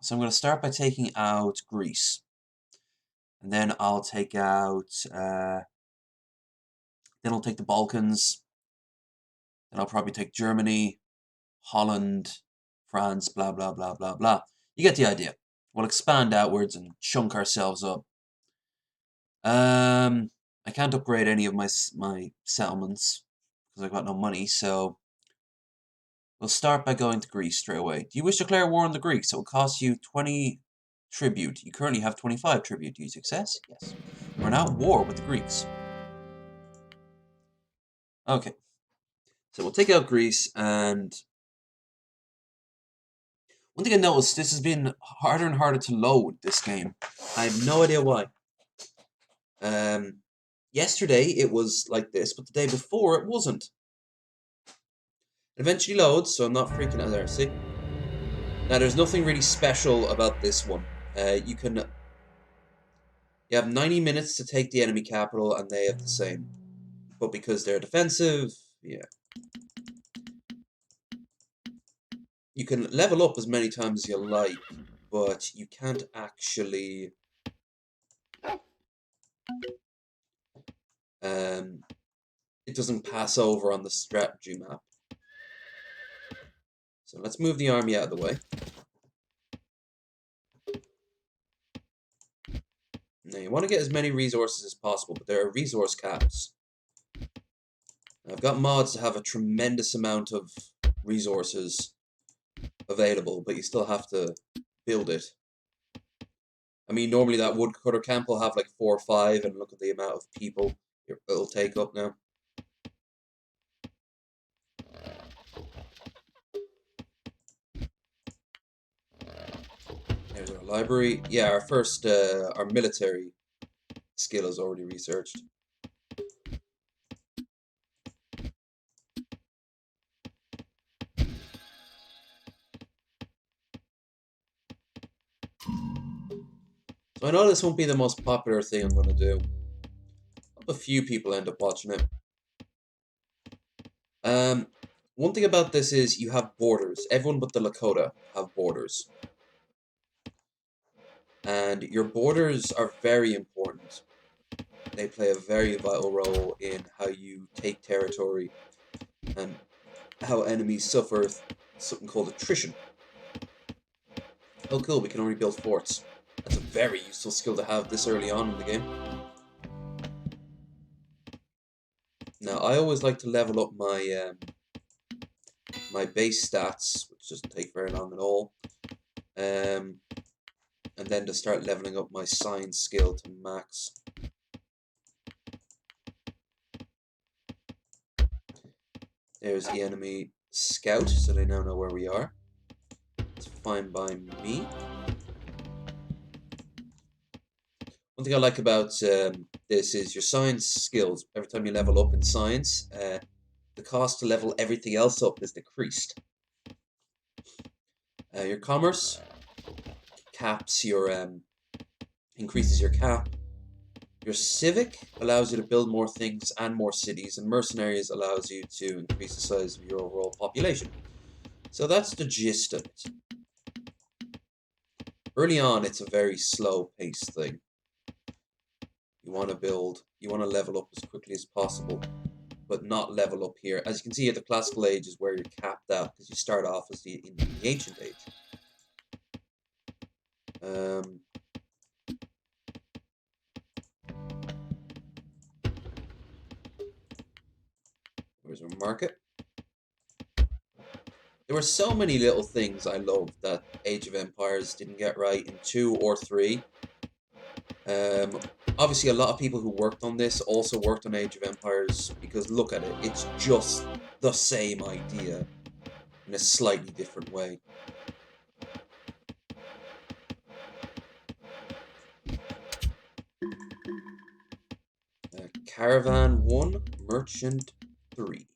So I'm going to start by taking out Greece. And then I'll take out... then I'll take the Balkans. Then I'll probably take Germany, Holland, France, blah, blah, blah, blah, blah. You get the idea. We'll expand outwards and chunk ourselves up. I can't upgrade any of my settlements because I've got no money, so we'll start by going to Greece straight away. Do you wish to declare war on the Greeks? It will cost you 20 tribute. You currently have 25 tribute. Do you success? Yes. We're now at war with the Greeks. Okay. So we'll take out Greece, and one thing I noticed, this has been harder and harder to load, this game. I have no idea why. Yesterday it was like this, but the day before it wasn't. It eventually loads, so I'm not freaking out there. See? Now there's nothing really special about this one. You have 90 minutes to take the enemy capital, and they have the same. But because they're defensive, yeah. You can level up as many times as you like, but you can't actually it doesn't pass over on the strategy map. So let's move the army out of the way. Now you want to get as many resources as possible, but there are resource caps. Now, I've got mods to have a tremendous amount of resources available, but you still have to build it. I mean, normally that woodcutter camp will have like 4 or 5, and look at the amount of people it'll take up now. There's our library. Yeah, our military skill is already researched. So I know this won't be the most popular thing I'm going to do. A few people end up watching it. One thing about this is you have borders. Everyone but the Lakota have borders. And your borders are very important. They play a very vital role in how you take territory and how enemies suffer something called attrition. Oh cool, we can already build forts. That's a very useful skill to have this early on in the game. Now, I always like to level up my my base stats, which doesn't take very long at all. And then to start leveling up my science skill to max. There's the enemy scout, so they now know where we are. It's fine by me. One thing I like about this is your science skills. Every time you level up in science, the cost to level everything else up is decreased. Your commerce caps your increases your cap. Your civic allows you to build more things and more cities, and mercenaries allows you to increase the size of your overall population. So that's the gist of it. Early on, it's a very slow-paced thing. You want to level up as quickly as possible, but not level up here. As you can see, at the classical age is where you're capped out, because you start off as in the ancient age. Where's our market? There were so many little things I loved that Age of Empires didn't get right in 2 or 3. Obviously, a lot of people who worked on this also worked on Age of Empires, because look at it, it's just the same idea in a slightly different way. Caravan 1, Merchant 3.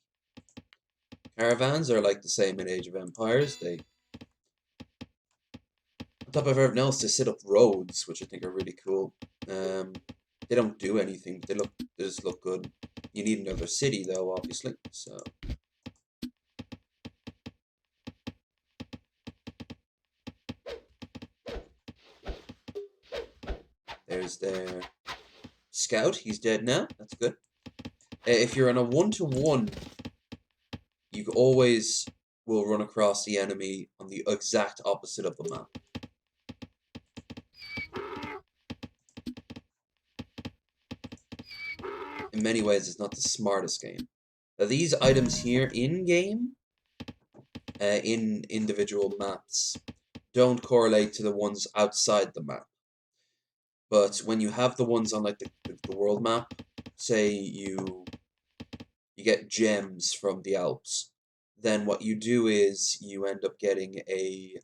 Caravans are like the same in Age of Empires. They, on top of everything else, they set up roads, which I think are really cool. They don't do anything, but they just look good. You need another city though, obviously, so. There's their scout. He's dead now. That's good. If you're on a 1-to-1, you always will run across the enemy on the exact opposite of the map. In many ways, it's not the smartest game. Now, these items here in-game, in individual maps, don't correlate to the ones outside the map. But when you have the ones on like the world map, say you get gems from the Alps, then what you do is you end up getting a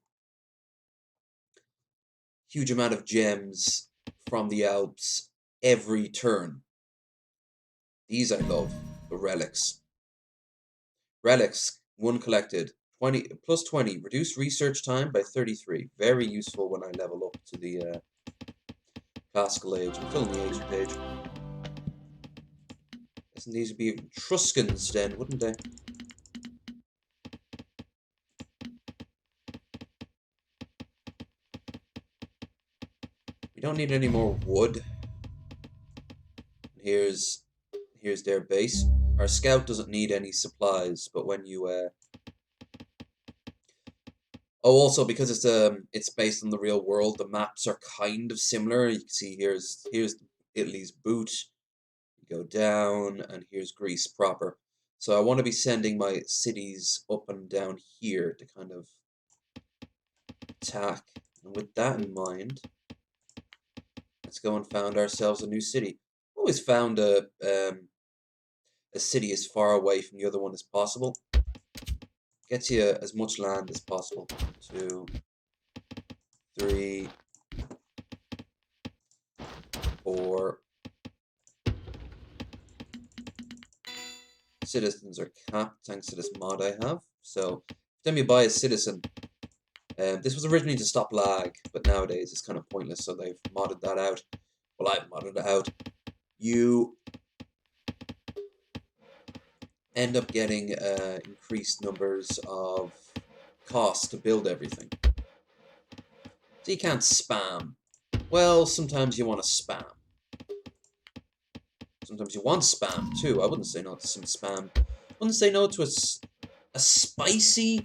huge amount of gems from the Alps every turn. These I love, the relics. Relics, one collected, 20 plus 20, reduce research time by 33. Very useful when I level up to the classical age. I'm still in the ancient age. Guess these would be Etruscans then, wouldn't they? We don't need any more wood. Here's their base. Our scout doesn't need any supplies, but when you oh, also because it's based on the real world, the maps are kind of similar. You can see here's Italy's boot. You go down, and here's Greece proper. So I want to be sending my cities up and down here to kind of attack. And with that in mind, let's go and found ourselves a new city. Always found a city as far away from the other one as possible. Gets you as much land as possible. 2, 3, 4. Citizens are capped thanks to this mod I have. So every time you buy a citizen, this was originally to stop lag, but nowadays it's kind of pointless, so they've modded that out. Well, I've modded it out. You end up getting increased numbers of costs to build everything. So you can't spam. Well, sometimes you want to spam. Sometimes you want spam too. I wouldn't say no to some spam. I wouldn't say no to a spicy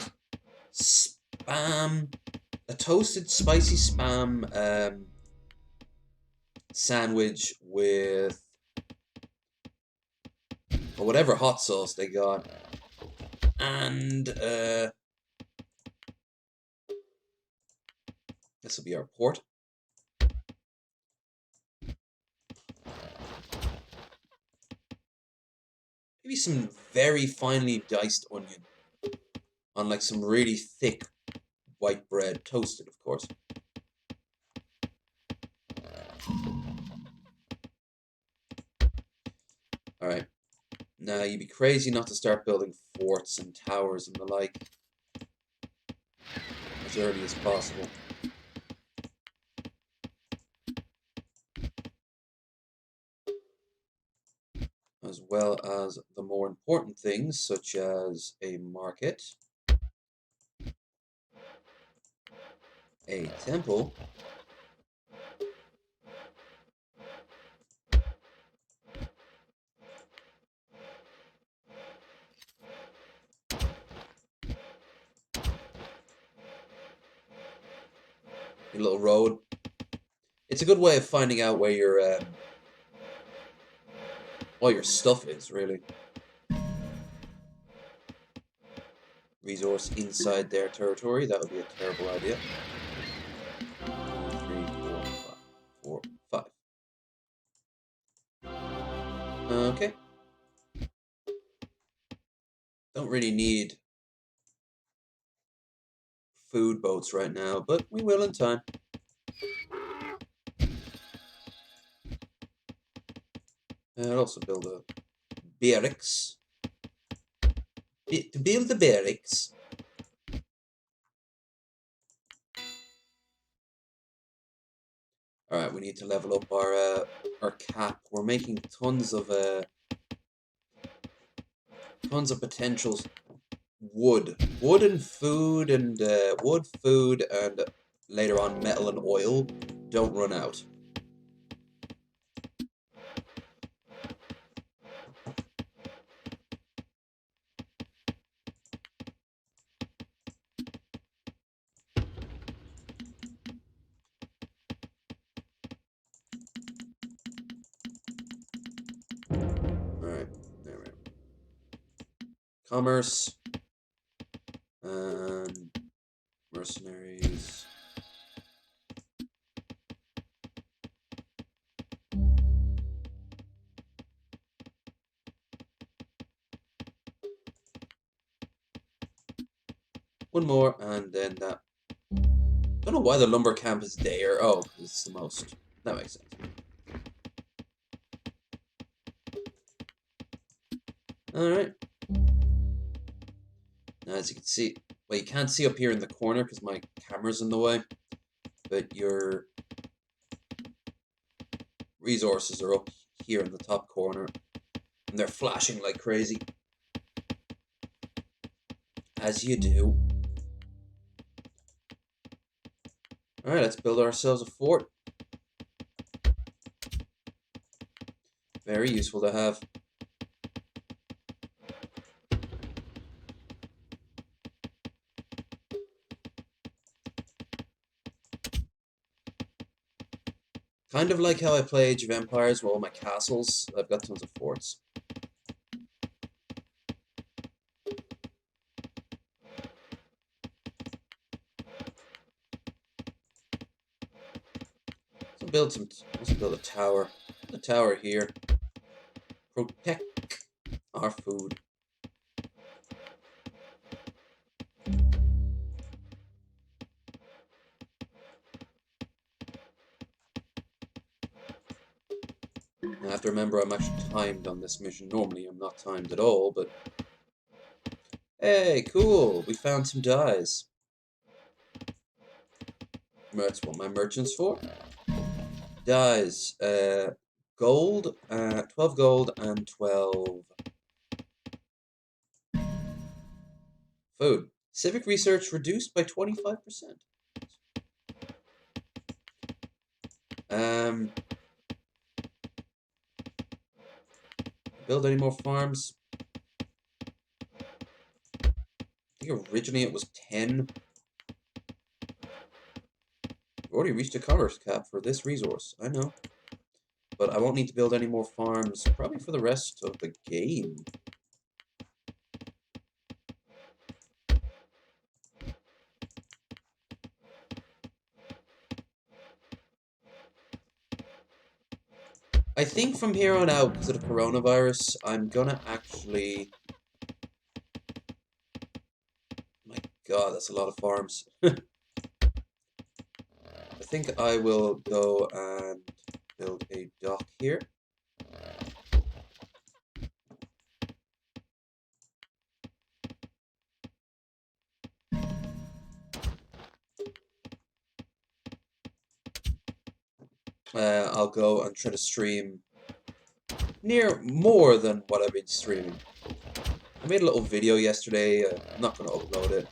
spam, a toasted spicy spam sandwich with or whatever hot sauce they got, and this will be our port. Maybe some very finely diced onion on like some really thick white bread, toasted of course. Alright, now you'd be crazy not to start building forts and towers and the like as early as possible. As well as the more important things such as a market, a temple, a little road. It's a good way of finding out where your all your stuff is, really. Resource inside their territory, that would be a terrible idea. 2, 3, 4, 5. Okay. Don't really need food boats right now, but we will in time. I'll also build a barracks. To build the barracks. Alright, we need to level up our cap. We're making tons of potentials. Wood and food and wood, food, and later on metal and oil don't run out. Commerce. And mercenaries. One more, and then that. Don't know why the lumber camp is there. Oh, it's the most. That makes sense. Alright. Now, as you can see, well, you can't see up here in the corner because my camera's in the way, but your resources are up here in the top corner, and they're flashing like crazy. As you do. Alright, let's build ourselves a fort. Very useful to have. Kind of like how I play Age of Empires with all my castles. I've got tons of forts. Let's build a tower. A tower here. Protect our food. I have to remember I'm actually timed on this mission. Normally I'm not timed at all, but... Hey, cool! We found some dyes. That's what my merchant's for. Dyes. Gold. 12 gold and 12... Food. Civic research reduced by 25%. Build any more farms? I think originally it was 10. We've already reached a commerce cap for this resource, I know. But I won't need to build any more farms, probably for the rest of the game. I think from here on out, because of the coronavirus, I'm gonna actually... My god, that's a lot of farms. I think I will go and build a dock here. I'll go and try to stream near more than what I've been streaming. I made a little video yesterday. I'm not going to upload it.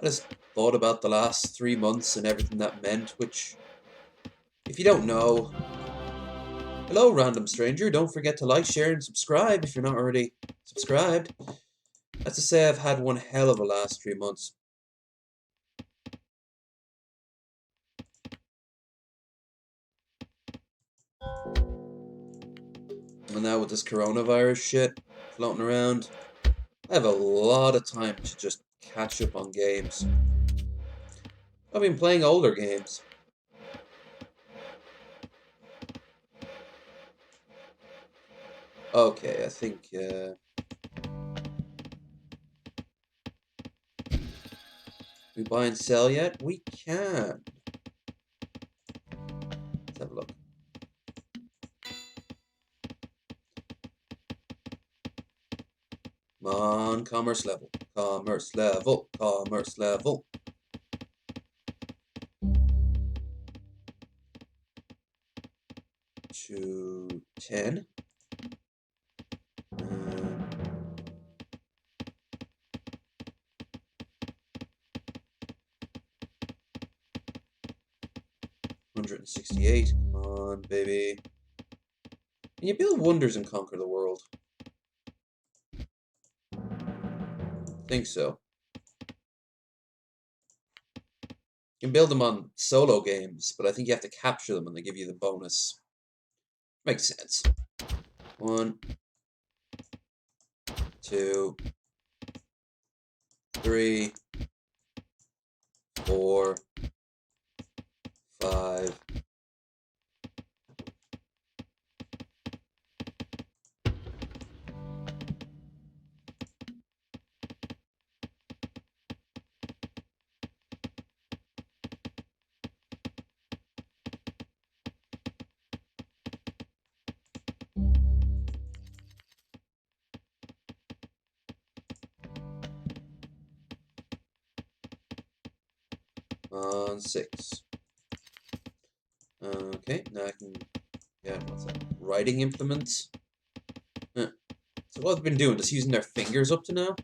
I just thought about the last 3 months and everything that meant, which, if you don't know, hello, random stranger. Don't forget to like, share, and subscribe if you're not already subscribed. That's to say, I've had one hell of a last 3 months. And now with this coronavirus shit floating around, I have a lot of time to just catch up on games. I've been playing older games. Okay, I think, we buy and sell yet? We can. Let's have a look. Come on, commerce level. Commerce level. Commerce level. To 10. 168. Come on, baby. Can you build wonders and conquer the world? I think so. You can build them on solo games, but I think you have to capture them and they give you the bonus. Makes sense. 1, 2, 3, 4, 5. On 6. Okay, now I can, yeah, what's that? Writing implements. Huh. So what I've been doing, just using their fingers up to now.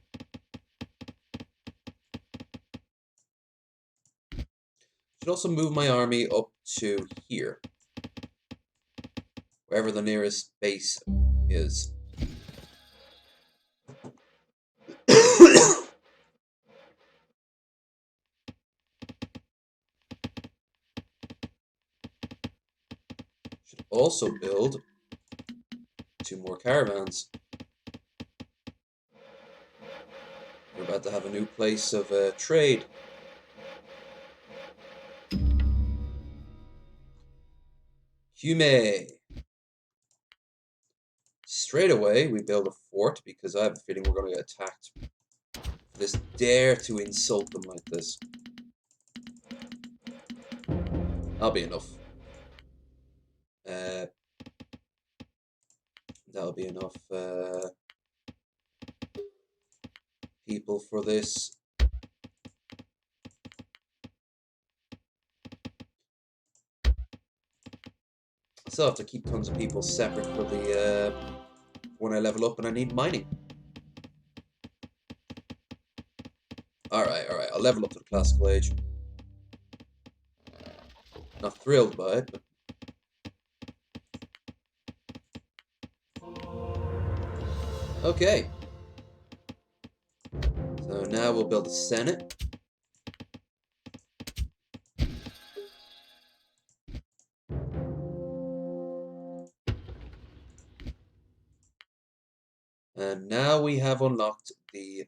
Should also move my army up to here, wherever the nearest base is. Should also build 2 more caravans. We're about to have a new place of trade. Hume. Straight away, we build a fort because I have a feeling we're going to get attacked. This dare to insult them like this. That'll be enough. That'll be enough people for this. I still have to keep tons of people separate for the when I level up and I need mining. Alright, I'll level up to the classical age. Not thrilled by it, but okay. So now we'll build a Senate. And now we have unlocked the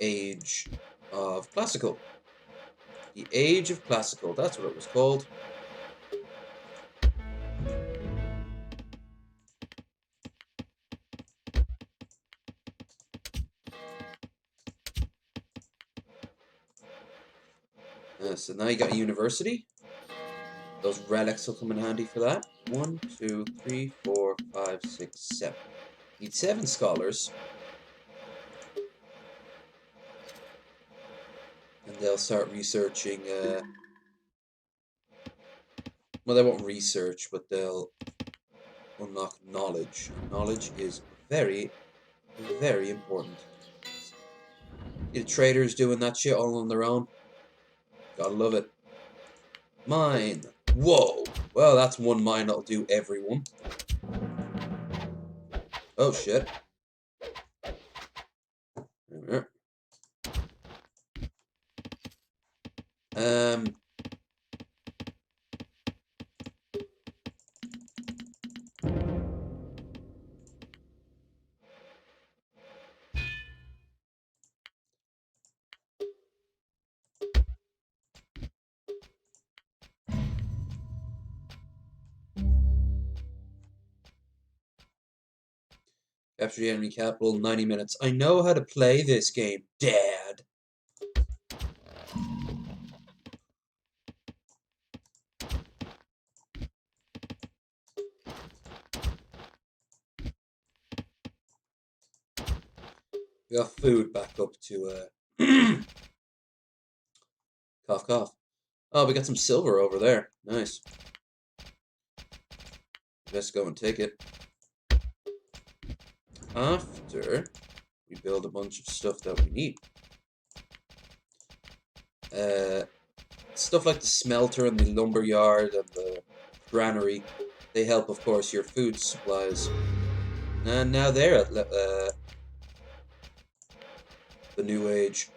Age of Classical. The Age of Classical, that's what it was called. So now you got a university. Those relics will come in handy for that. 1, 2, 3, 4, 5, 6, 7. Need 7 scholars. And they'll start researching, well, they won't research, but they'll unlock knowledge. Knowledge is very, very important. The traders doing that shit all on their own. Gotta love it. Mine. Whoa. Well, that's one mine that'll do everyone. Oh, shit. Um... Capture the enemy capital, 90 minutes. I know how to play this game, Dad. We got food back up to, cough, cough. Oh, we got some silver over there. Nice. Let's go and take it. After we build a bunch of stuff that we need. Stuff like the smelter and the lumber yard and the granary, they help, of course, your food supplies. And now they're at the new age.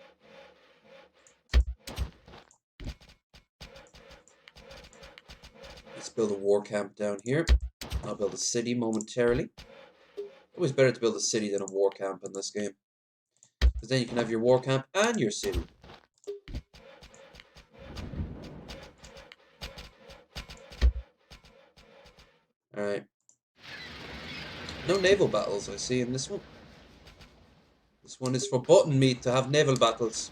This build a war camp down here. I'll build a city momentarily. Always better to build a city than a war camp in this game. Because then you can have your war camp and your city. Alright. No naval battles, I see, in this one. This one is forbidden me to have naval battles.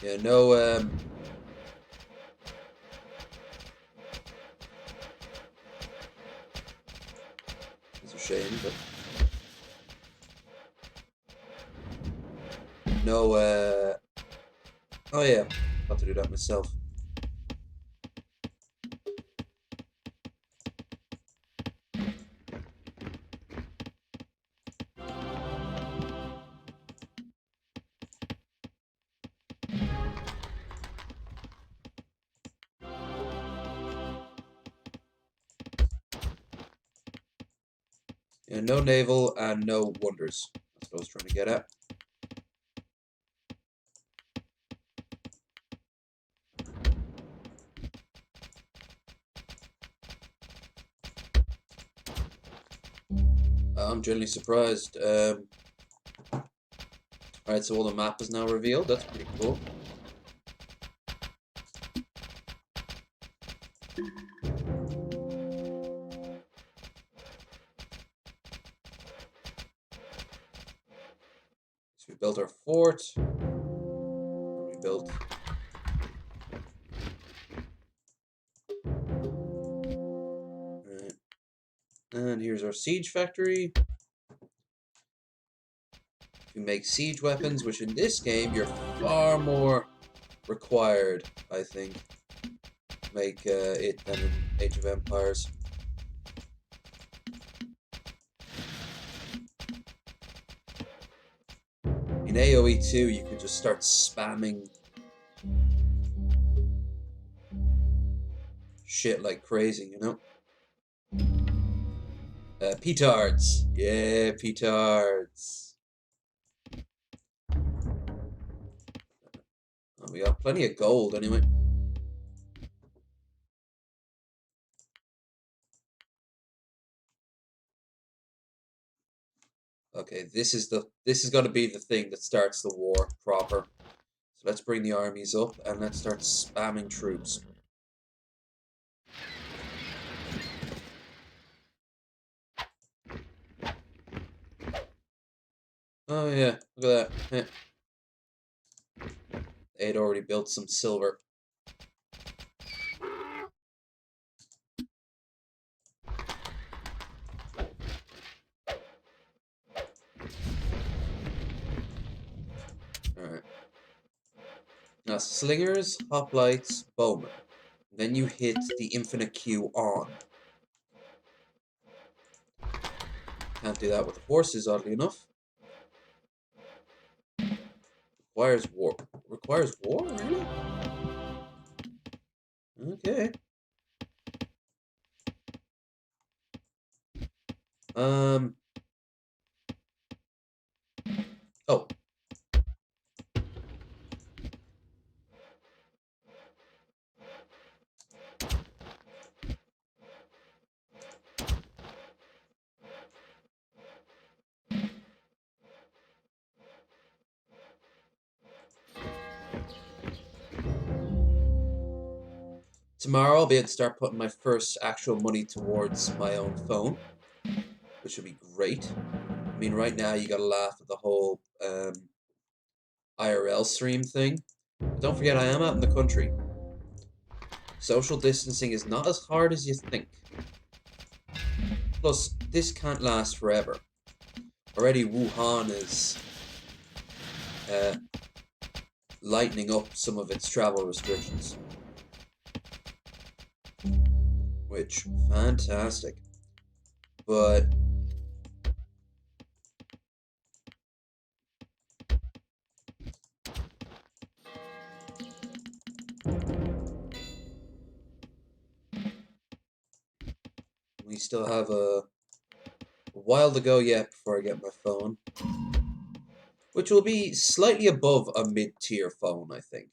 Yeah, no, it's a shame, but no, oh yeah, got to do that myself. Yeah, no naval and no wonders. That's what I was trying to get at. I'm generally surprised. Alright, so all the map is now revealed. That's pretty cool. So we built our fort. We built. Alright. And here's our siege factory. We make siege weapons, which in this game you're far more required, I think, to make it than in Age of Empires. In AoE 2, you could just start spamming shit like crazy, you know? Petards. Yeah, petards. Oh, we got plenty of gold anyway. Okay, this is going to be the thing that starts the war proper. So let's bring the armies up and let's start spamming troops. Oh yeah, look at that. They'd already built some silver. Alright. Now slingers, hoplites, bowmen. Then you hit the infinite Q on. Can't do that with the horses, oddly enough. Requires war. Requires war, really? Okay. Oh. Tomorrow I'll be able to start putting my first actual money towards my own phone, which would be great. I mean, right now you gotta laugh at the whole IRL stream thing. But don't forget, I am out in the country. Social distancing is not as hard as you think. Plus, this can't last forever. Already Wuhan is lightening up some of its travel restrictions. Which, fantastic. But We still have a while to go yet before I get my phone. Which will be slightly above a mid-tier phone, I think.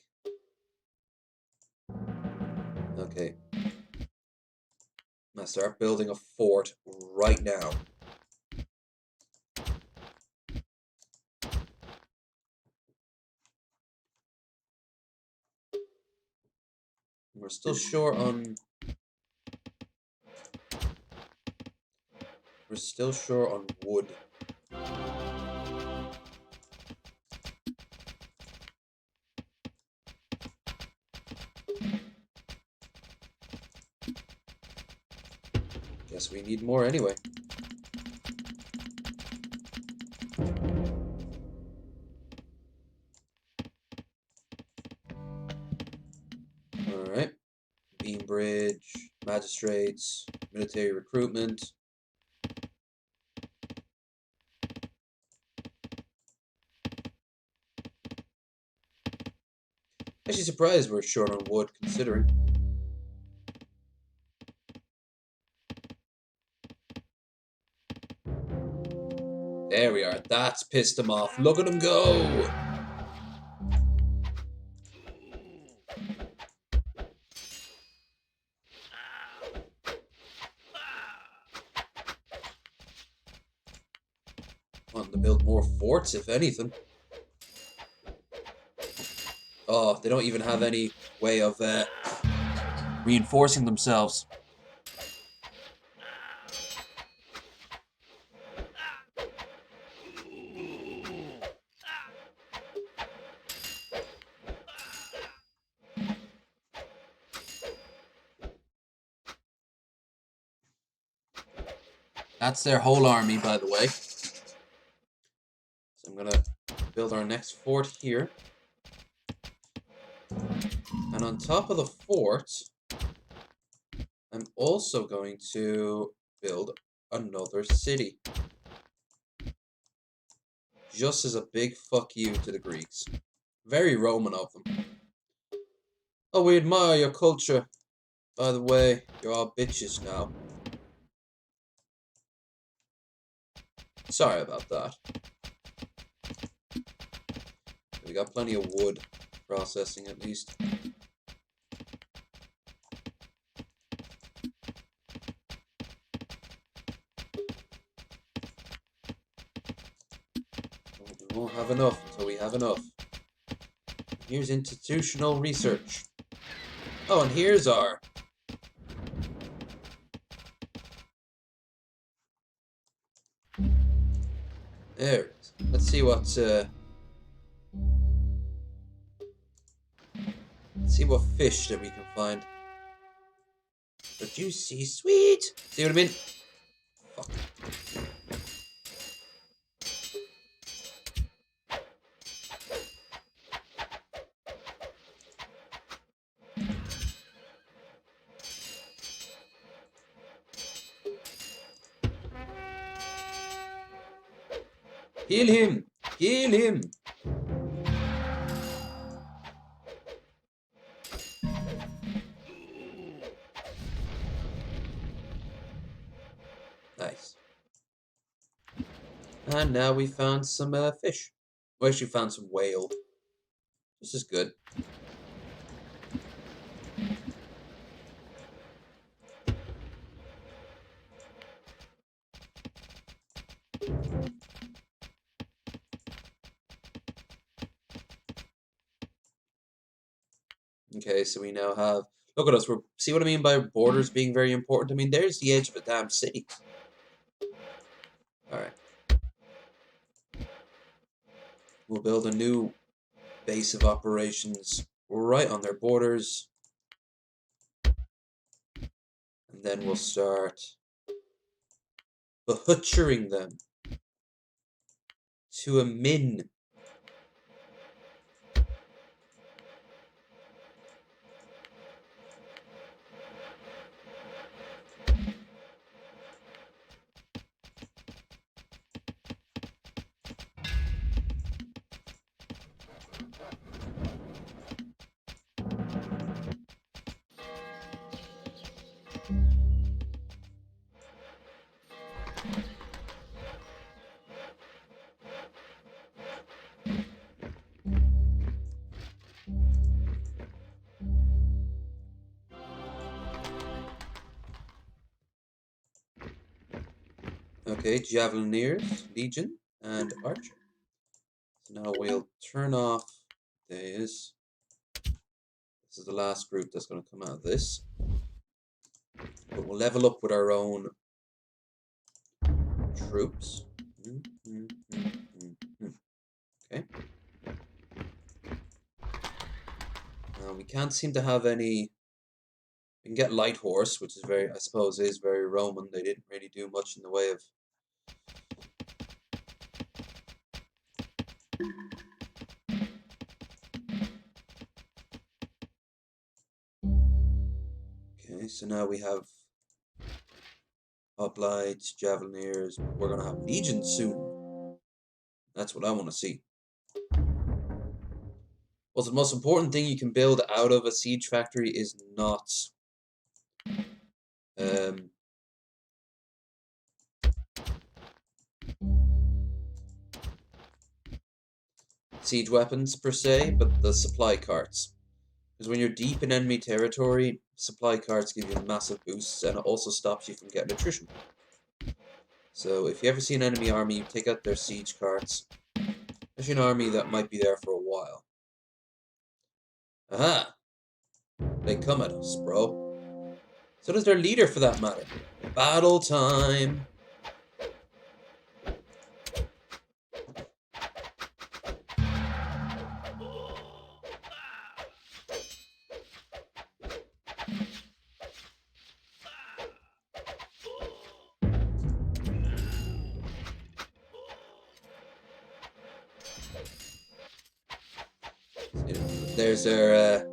Okay. I'm gonna start building a fort right now. We're still short on... We're still short on wood. Guess we need more anyway. Alright. Beam bridge, magistrates, military recruitment. Actually surprised we're short on wood, considering. There we are. That's pissed him off. Look at him go! Wanting to build more forts, if anything. Oh, they don't even have any way of reinforcing themselves. That's their whole army, by the way. So I'm gonna build our next fort here. And on top of the fort, I'm also going to build another city. Just as a big fuck you to the Greeks. Very Roman of them. Oh, we admire your culture. By the way, you're all bitches now. Sorry about that. We got plenty of wood processing at least. We won't have enough until we have enough. Here's institutional research. Oh, and here's our... There it is. Let's see what... Let's see what fish that we can find. The juicy sweet. See what I mean? Fuck. Kill him! Kill him! Nice. And now we found some fish. We actually found some whale. This is good. Okay, so we now have... Look at us. See what I mean by borders being very important? I mean, there's the edge of a damn city. Alright. We'll build a new base of operations right on their borders. And then we'll start butchering them to a min. Okay, Javelineers, Legion, and Archer. So now we'll turn off this. This is the last group that's going to come out of this. But we'll level up with our own troops. Okay. We can't seem to have any. We can get Light Horse, which is very, I suppose, is very Roman. They didn't really do much in the way of. Okay, so now we have Hoplites, Javelineers. We're going to have Legion soon. That's what I want to see. Well, the most important thing you can build out of a siege factory is not siege weapons per se, but the supply carts. Because when you're deep in enemy territory, supply carts give you massive boosts, and it also stops you from getting attrition. So if you ever see an enemy army, you take out their siege carts. Especially an army that might be there for a while. Aha! They come at us, bro. So does their leader, for that matter. Battle time! There's their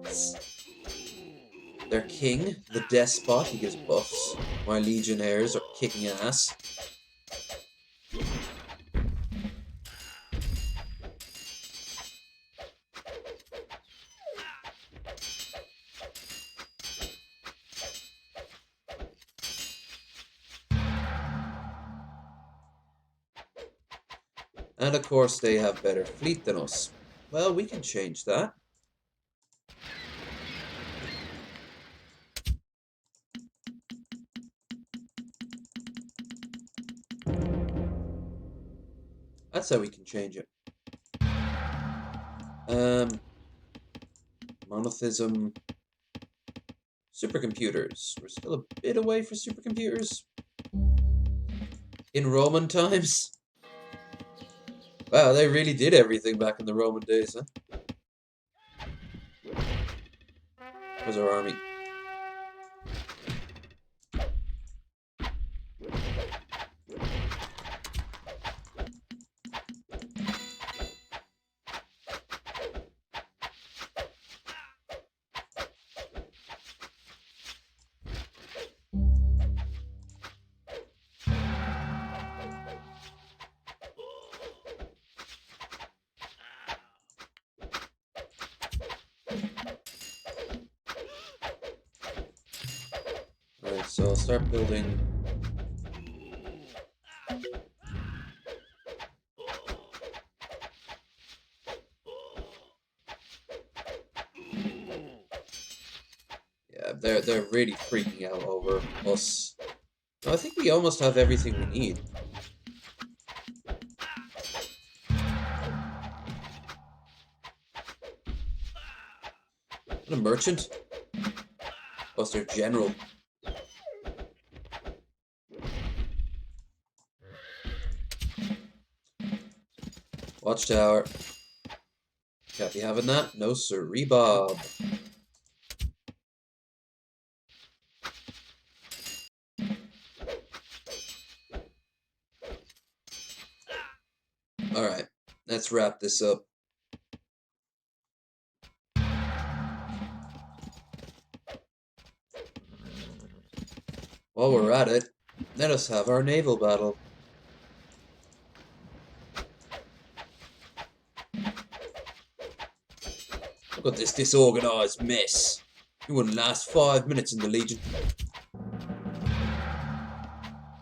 king, the despot. He gives buffs. My legionnaires are kicking ass. And of course they have better fleet than us. Well, we can change that. That's how we can change it. Monothism. Supercomputers. We're still a bit away for supercomputers. In Roman times. Wow, they really did everything back in the Roman days, huh? Where's our army? Alright, so I'll start building. Yeah, they're really freaking out over us. No, I think we almost have everything we need. What a merchant. Plus their general. Watchtower. Can't be having that. No sirree, Bob. Alright, let's wrap this up. While we're at it, let us have our naval battle. Look at this disorganized mess. You wouldn't last 5 minutes in the Legion.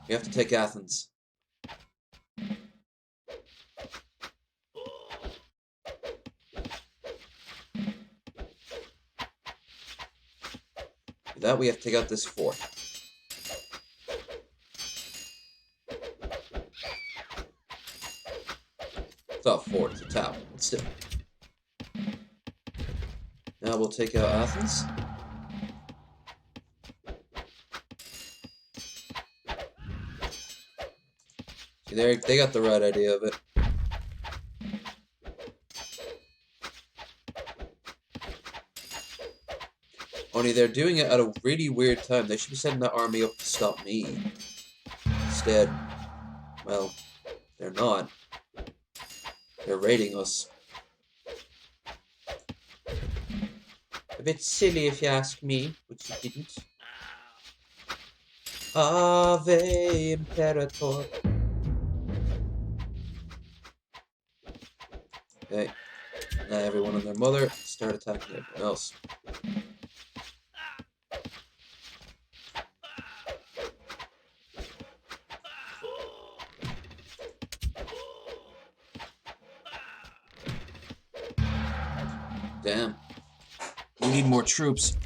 We have to take Athens. For that, we have to take out this fort. It's not a fort, it's a tower, but still. Now we'll take out Athens. See, they got the right idea of it. Only they're doing it at a really weird time. They should be sending that army up to stop me. Instead, well, they're not. They're raiding us. A bit silly if you ask me, which you didn't. Ave Imperator. Okay. Now everyone and their mother start attacking everyone else. Damn. We need more troops.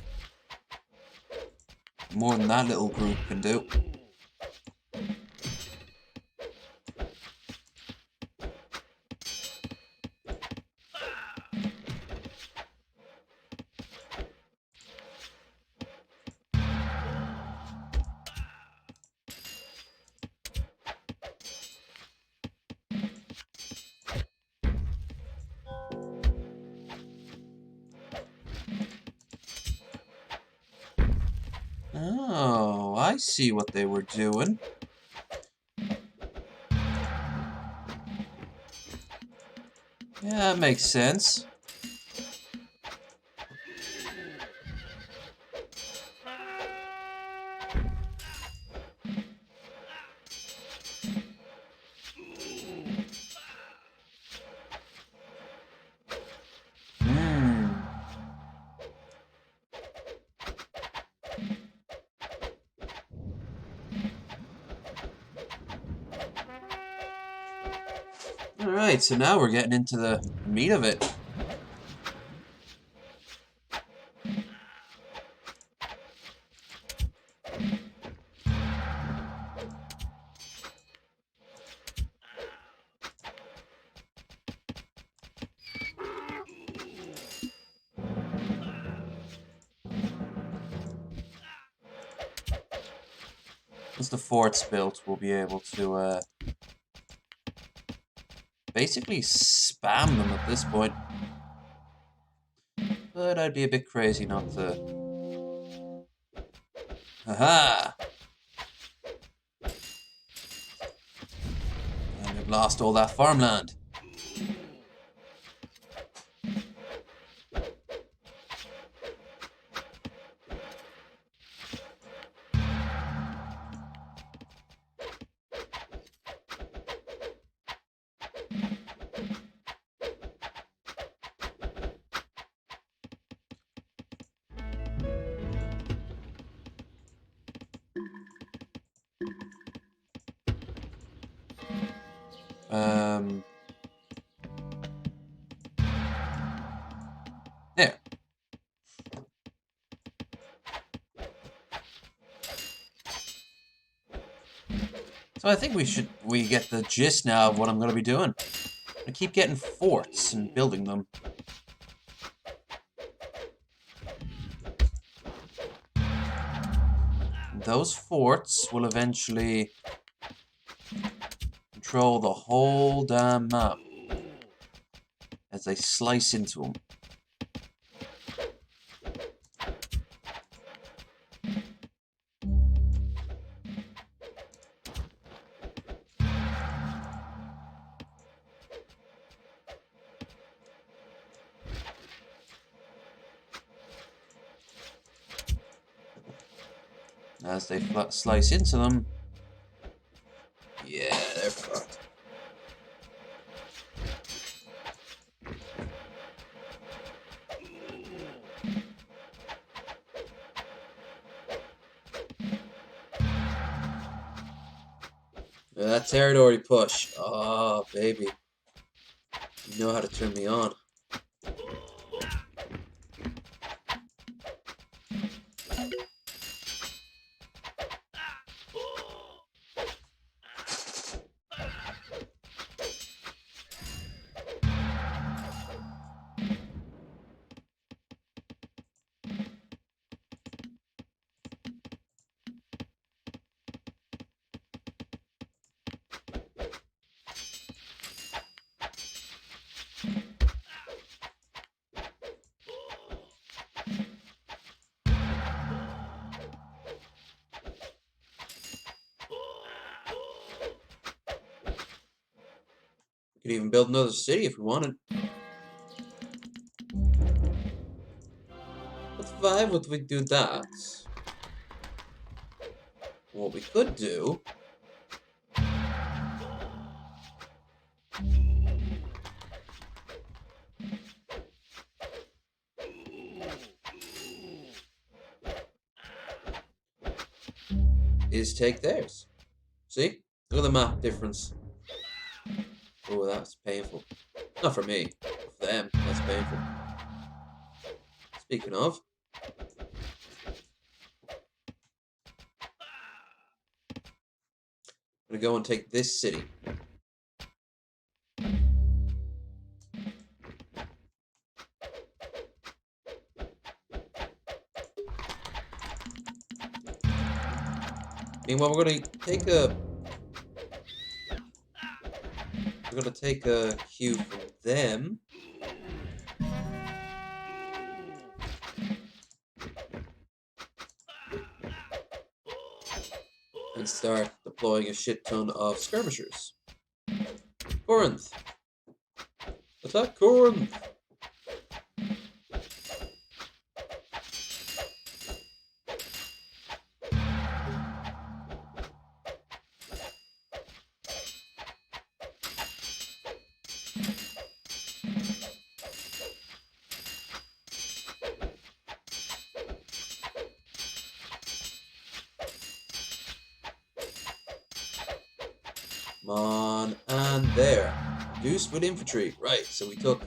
More than that little group can do. Oh, I see what they were doing. Yeah, that makes sense. Alright, so now we're getting into the meat of it. Once the fort's built, we'll be able to basically spam them at this point. But I'd be a bit crazy not to. Haha! And we've lost all that farmland. There. So I think we get the gist now of what I'm going to be doing. I keep getting forts and building them. And those forts will eventually control the whole damn map as they slice into them. As they slice into them, yeah, they're fucked. That territory push. Oh, baby. You know how to turn me on. could even build another city if we wanted. But why would we do that? What we could do is take theirs. See? Look at the map difference. Oh, that's painful. Not for me. For them, that's painful. Speaking of, I'm gonna go and take this city. Meanwhile, we're gonna take a cue from them. And start deploying a shit ton of skirmishers. Corinth! Attack Corinth! Come on, and there. Reduced with infantry. Right, so we took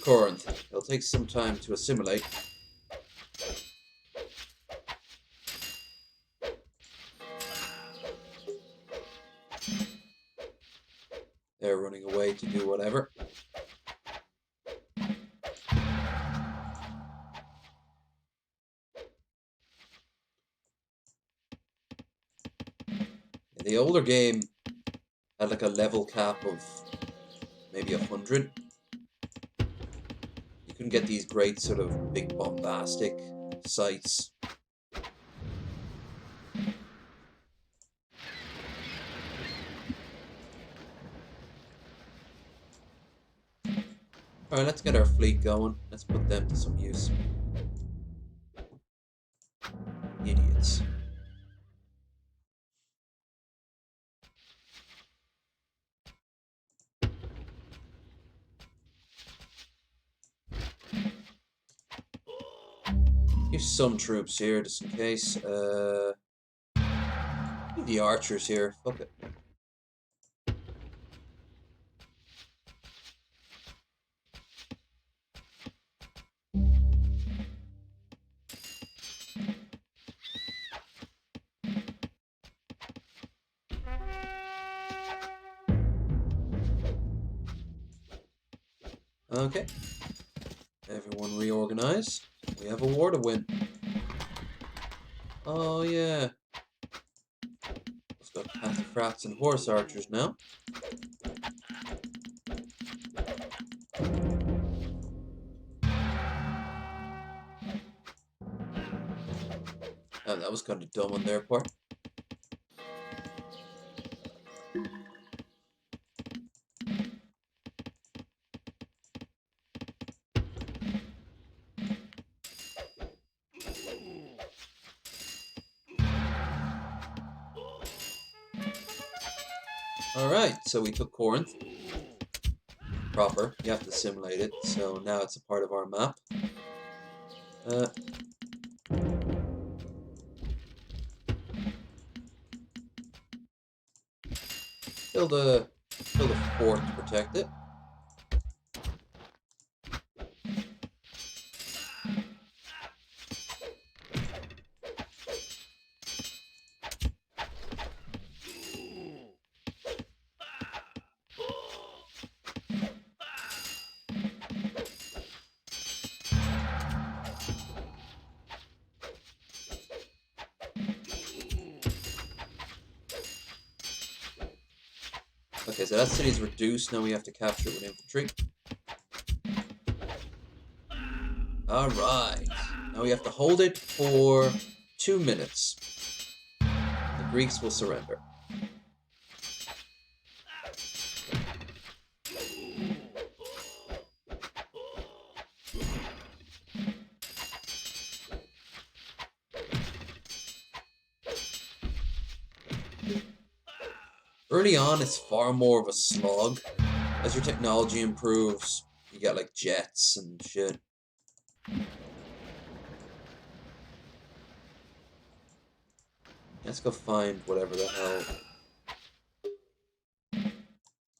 Corinth. It'll take some time to assimilate. They're running away to do whatever. In the older game had like a level cap of maybe 100. You couldn't get these great sort of big bombastic sites. Alright, let's get our fleet going. Let's put them to some use. Idiots. Here's some troops here, just in case. Leave the archers here. Fuck it. Okay. Everyone reorganize. We have a war to win. Oh yeah. Let's got Pathifrats and horse archers now. Oh, that was kind of dumb on their part. Alright, so we took Corinth. Proper. You have to assimilate it, so now it's a part of our map. Build a fort to protect it. Okay, so that city's reduced. Now we have to capture it with infantry. Alright. Now we have to hold it for 2 minutes. The Greeks will surrender. Early on, it's far more of a slog. As your technology improves, you get like jets and shit. Let's go find whatever the hell.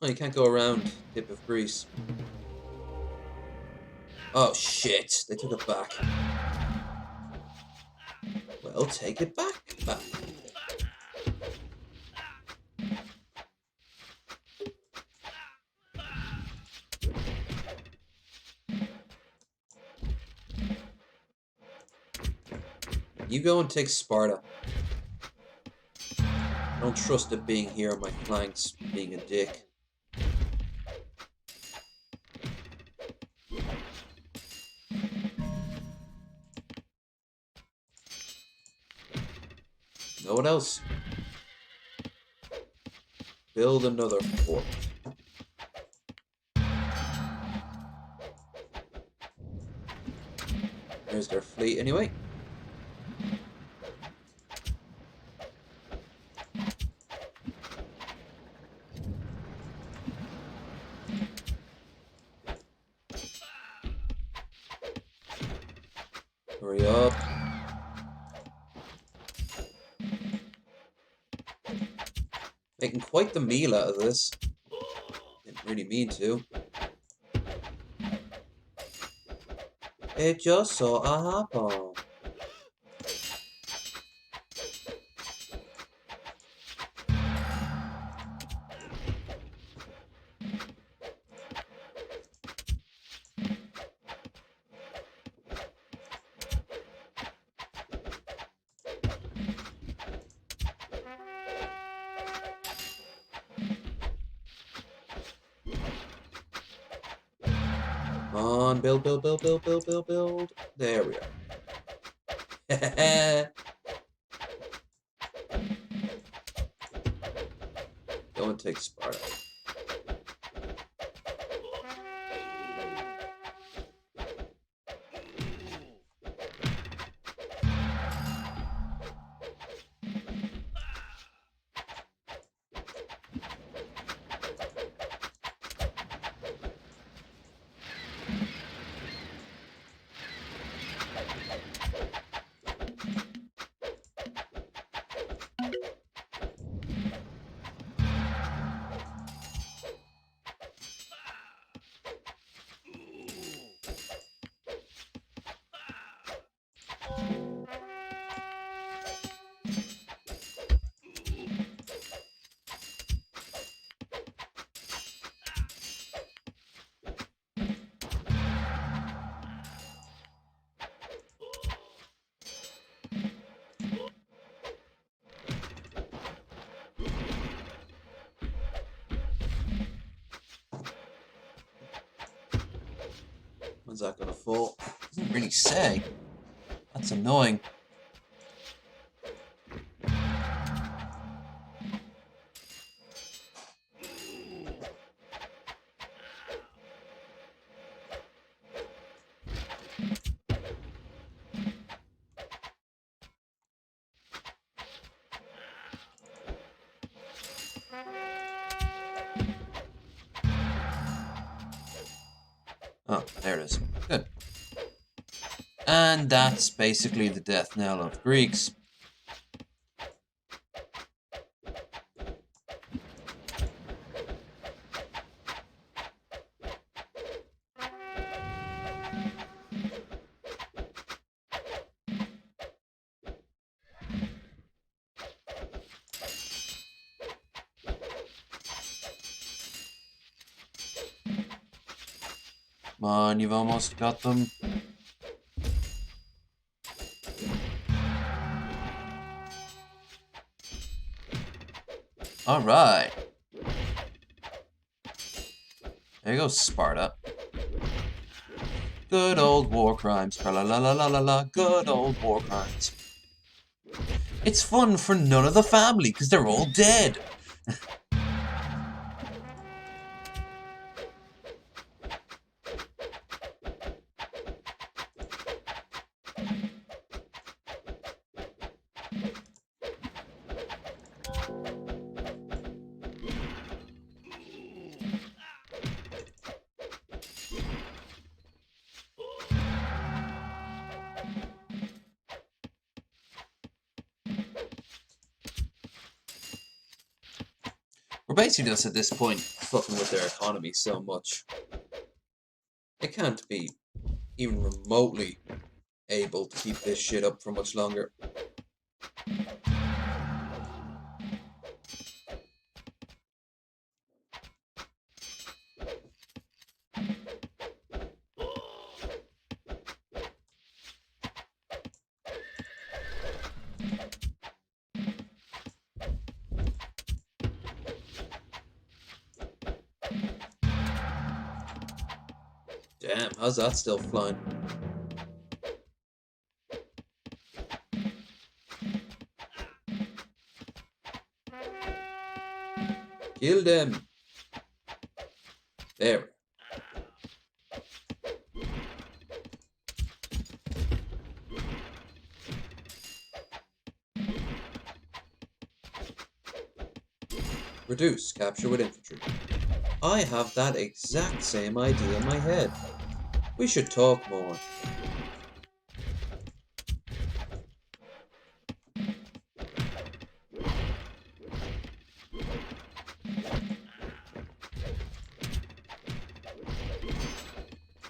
Oh, you can't go around Tip of Greece. Oh shit, they took it back. Well, take it back. You go and take Sparta. I don't trust it being here on my flanks, being a dick. Know what else? Build another fort. There's their fleet anyway. Hurry up. Making quite the meal out of this. Didn't really mean to. It just so happened. Come on, build. There we are. Go and take Sparta. When's that gonna fall? Doesn't really say. That's annoying. Oh, there it is. Good. And that's basically the death knell of Greeks. Come on, you've almost got them. Alright. There you go, Sparta. Good old war crimes. La la la la la la. Good old war crimes. It's fun for none of the family, because they're all dead. We're basically just at this point fucking with their economy so much. They can't be even remotely able to keep this shit up for much longer. Damn, how's that still flying? Kill them! There. Reduce, capture with infantry. I have that exact same idea in my head. We should talk more.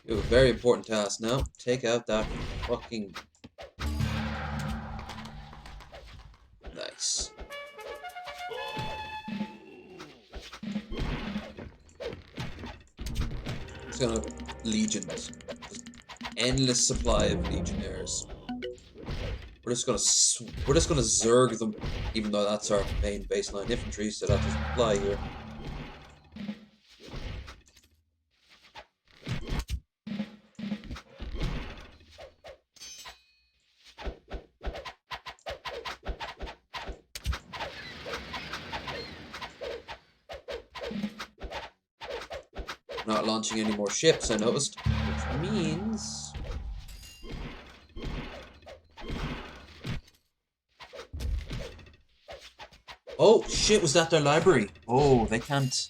You have a very important task now. Take out that fucking... Nice. It's gonna have legions. Just endless supply of legionnaires. We're just gonna zerg them, even though that's our main baseline infantry, so that doesn't apply here. Not launching any more ships, I noticed, which means... Oh, shit, was that their library? Oh, they can't...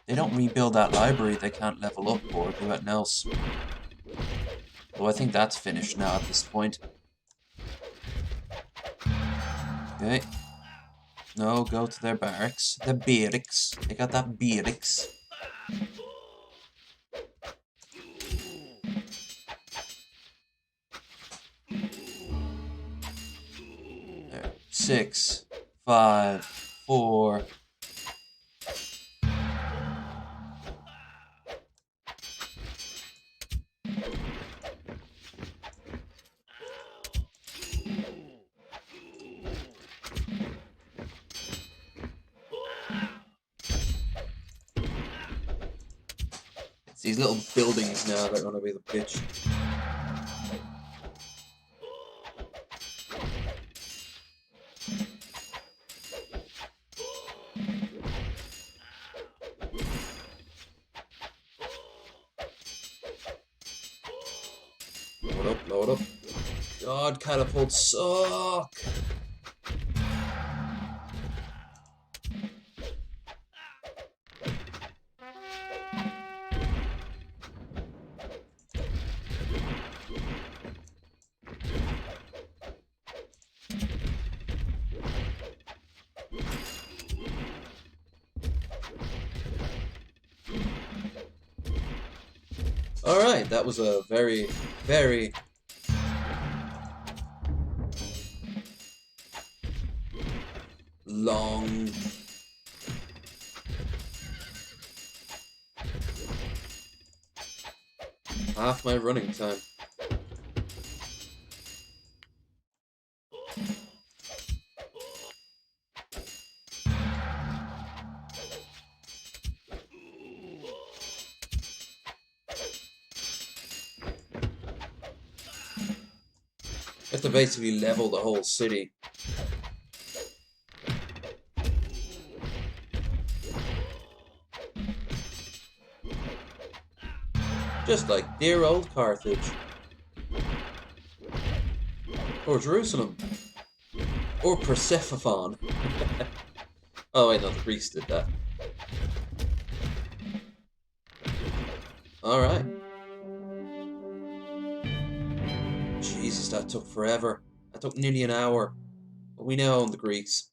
They don't rebuild that library, they can't level up or do anything else. Though I think that's finished now at this point. Okay. No, go to their barracks. The barracks. They got that barracks. There. 6, 5, 4... It's these little buildings now that are gonna be the bitch. Load up, load up. God, catapults suck! Alright, that was a very, very... long... half my running time. You have to basically level the whole city. Just like dear old Carthage. Or Jerusalem. Or Persephone. Oh wait, no, the Greeks did that. Alright. Jesus, that took forever. That took nearly an hour. But we now own the Greeks.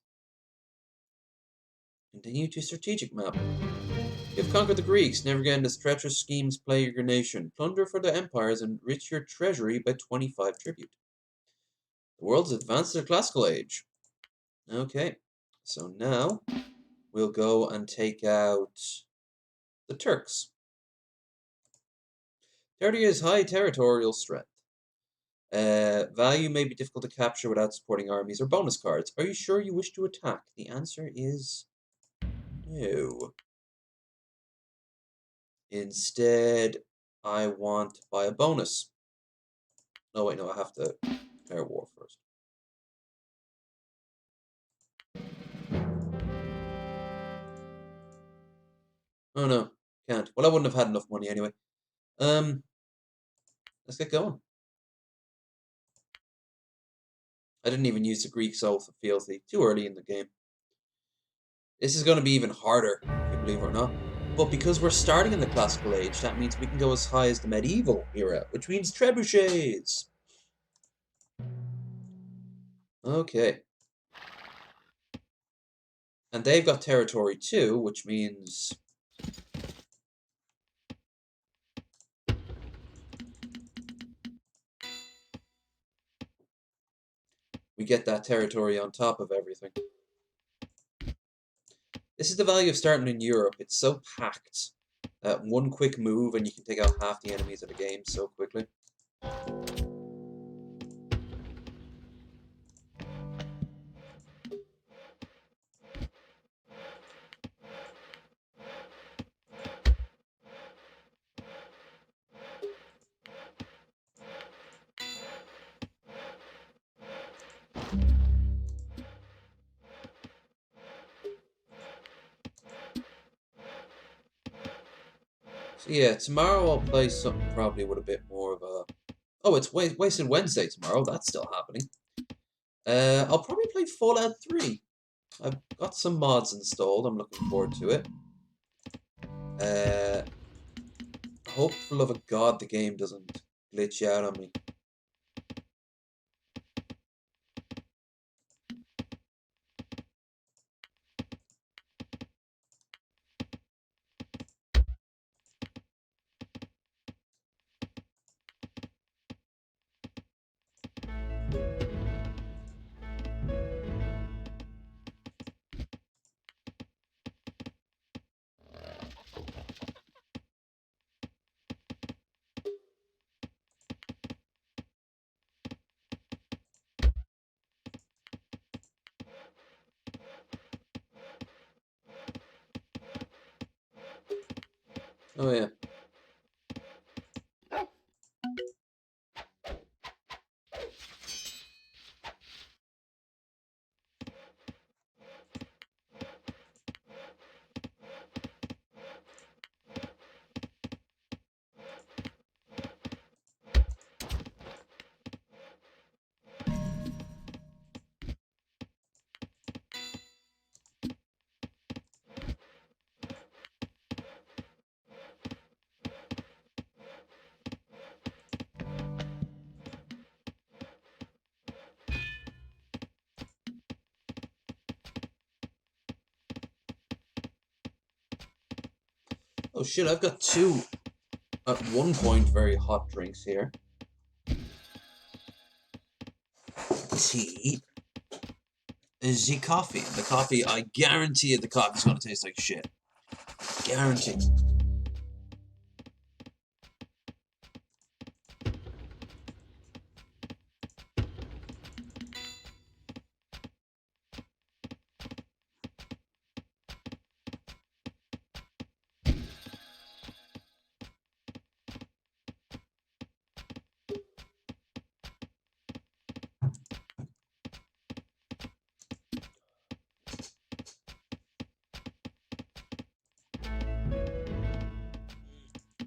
Continue to strategic map. You've conquered the Greeks. Never again does treacherous schemes plague your nation. Plunder for their empires and enrich your treasury by 25 tribute. The world's advanced to the classical age. Okay, so now we'll go and take out the Turks. 30 is high territorial strength. Value may be difficult to capture without supporting armies or bonus cards. Are you sure you wish to attack? The answer is no. Instead, I want to buy a bonus. No, wait, no, I have to declare war first. Oh no, can't. Well, I wouldn't have had enough money anyway. Let's get going. I didn't even use the Greek soul for fealty. Too early in the game. This is going to be even harder, if you believe it or not. But because we're starting in the classical age, that means we can go as high as the medieval era, which means trebuchets. Okay. And they've got territory too, which means we get that territory on top of everything. This is the value of starting in Europe. It's so packed that one quick move and you can take out half the enemies of the game so quickly. So yeah, tomorrow I'll play something probably with a bit more of a... Oh, it's Wasted Wednesday tomorrow. That's still happening. I'll probably play Fallout 3. I've got some mods installed. I'm looking forward to it. Hope for love of God the game doesn't glitch out on me. Oh yeah. Oh shit, I've got two at one point very hot drinks here. Tea. The coffee. The coffee, I guarantee you the coffee's gonna taste like shit. Guarantee.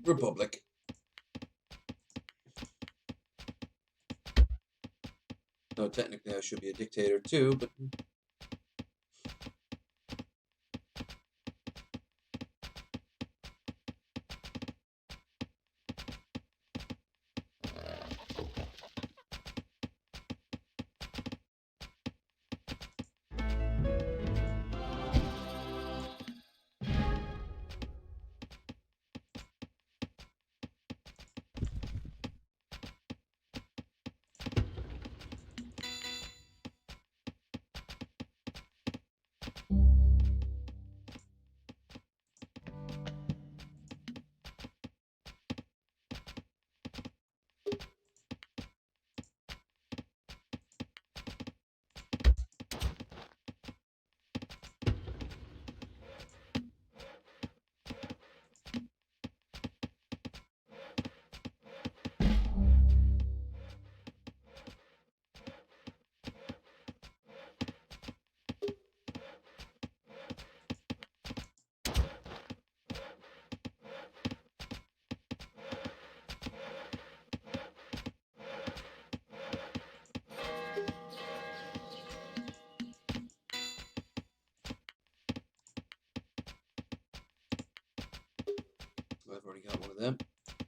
Republic. No, technically I should be a dictator too, but... got one of them.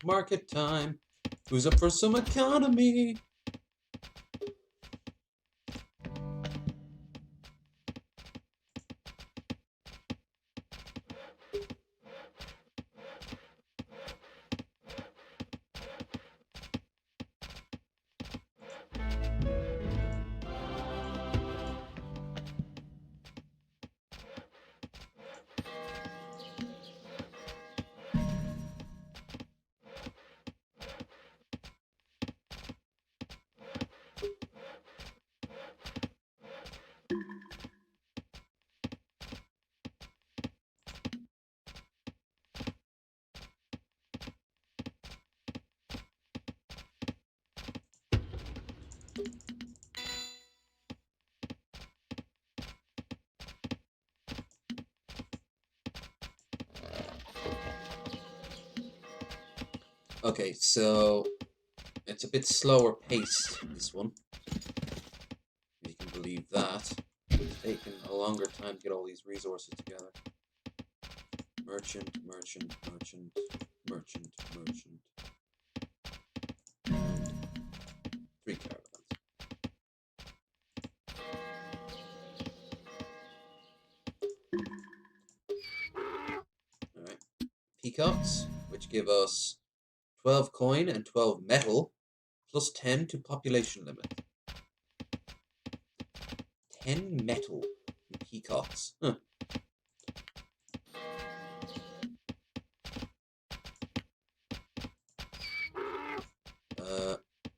Market time. Who's up for some economy? Okay, so it's a bit slower paced, this one. If you can believe that. It's taken a longer time to get all these resources together. Merchant, merchant, merchant, merchant, merchant. And 3 caravans. Alright. Peacocks, which give us 12 coin and 12 metal, plus 10 to population limit. 10 metal in peacocks. Huh.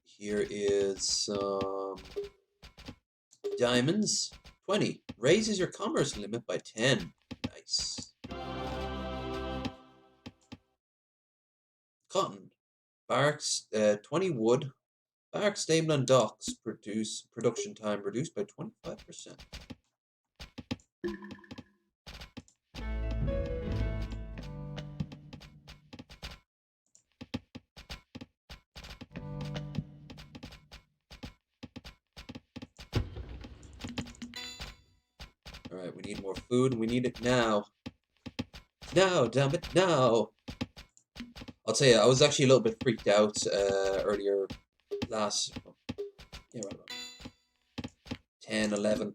Here is some diamonds. 20. Raises your commerce limit by 10. Nice. Cotton. Barracks, 20 wood. Barracks, stable, and docks production time reduced by 25%. Alright, we need more food, and we need it now. Now, damn it, now! I'll tell you, I was actually a little bit freaked out earlier last... Yeah, right about 10, 11.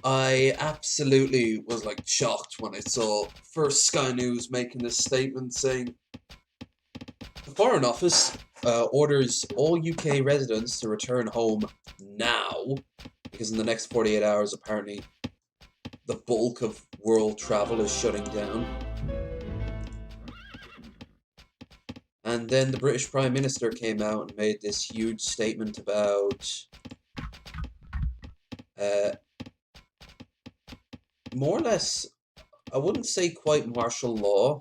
I absolutely was like shocked when I saw first Sky News making this statement saying the Foreign Office orders all UK residents to return home now, because in the next 48 hours apparently the bulk of world travel is shutting down. And then the British Prime Minister came out and made this huge statement about more or less, I wouldn't say quite martial law,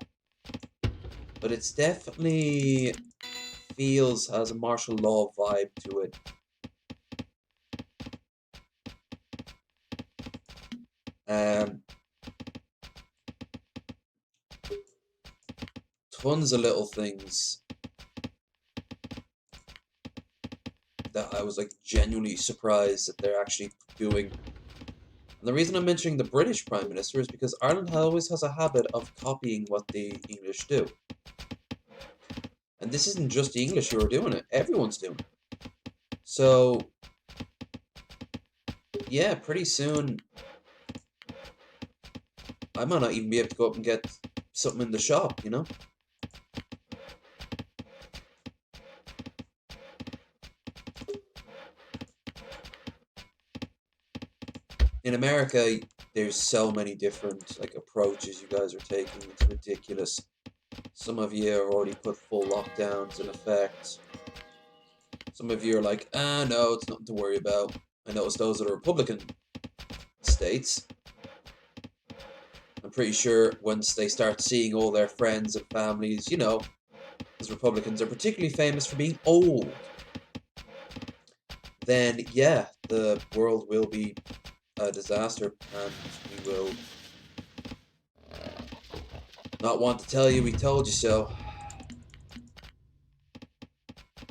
but it's definitely feels has a martial law vibe to it. Tons of little things that I was like genuinely surprised that they're actually doing. And the reason I'm mentioning the British Prime Minister is because Ireland always has a habit of copying what the English do. And this isn't just the English who are doing it, everyone's doing it. So, yeah, pretty soon I might not even be able to go up and get something in the shop, you know? In America, there's so many different like approaches you guys are taking. It's ridiculous. Some of you have already put full lockdowns in effect. Some of you are like, no, it's nothing to worry about. I noticed those are the Republican states. I'm pretty sure once they start seeing all their friends and families, you know, because Republicans are particularly famous for being old, then yeah, the world will be a disaster, and we will not want to tell you we told you so.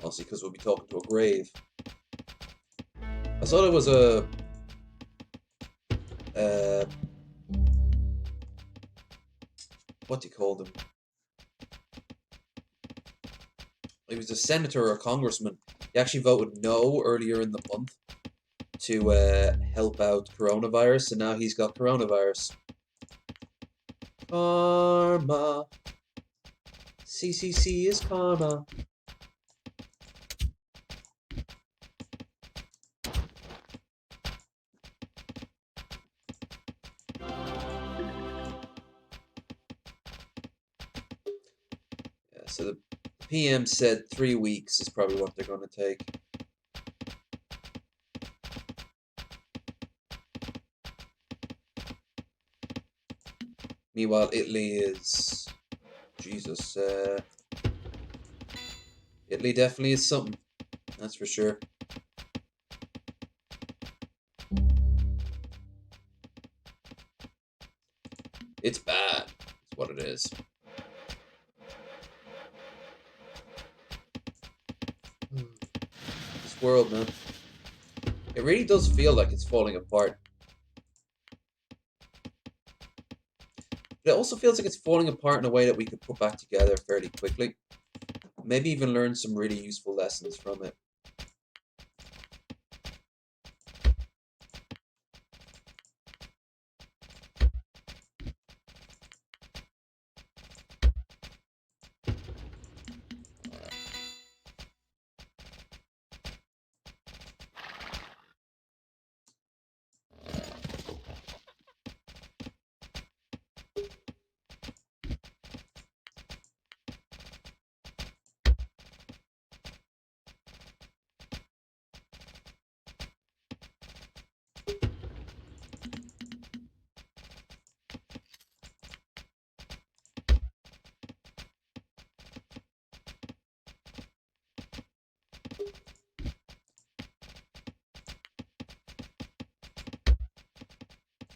Mostly because we'll be talking to a grave. I thought it was uh, what do you call them? He was a senator or a congressman. He actually voted no earlier in the month to help out coronavirus, and now he's got coronavirus. Karma. CCC is karma. Yeah, so the PM said 3 weeks is probably what they're going to take. Meanwhile, Italy is... Jesus, Italy definitely is something. That's for sure. It's bad. That's what it is. This world, man. It really does feel like it's falling apart. But it also feels like it's falling apart in a way that we could put back together fairly quickly. Maybe even learn some really useful lessons from it.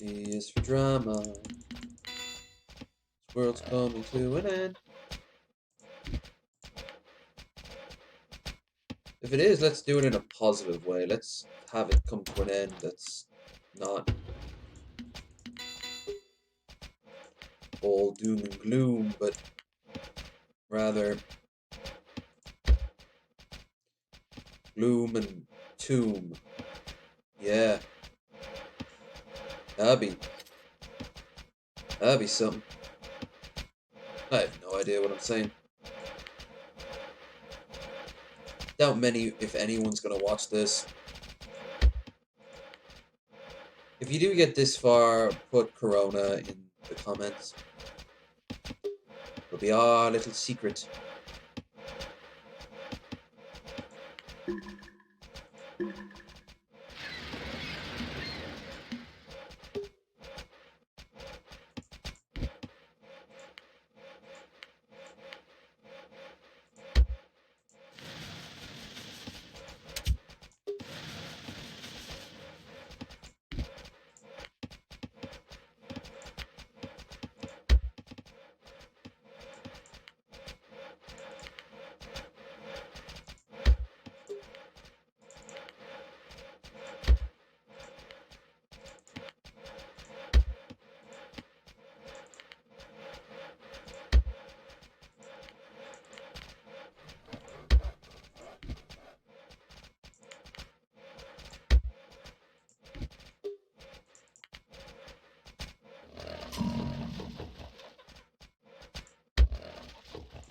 D is for drama. This world's coming to an end. If it is, let's do it in a positive way. Let's have it come to an end that's not all doom and gloom, but rather gloom and tomb. Yeah, that'd be something. I have no idea what I'm saying. Doubt many, if anyone's gonna watch this. If you do get this far, put Corona in the comments. It'll be our little secret.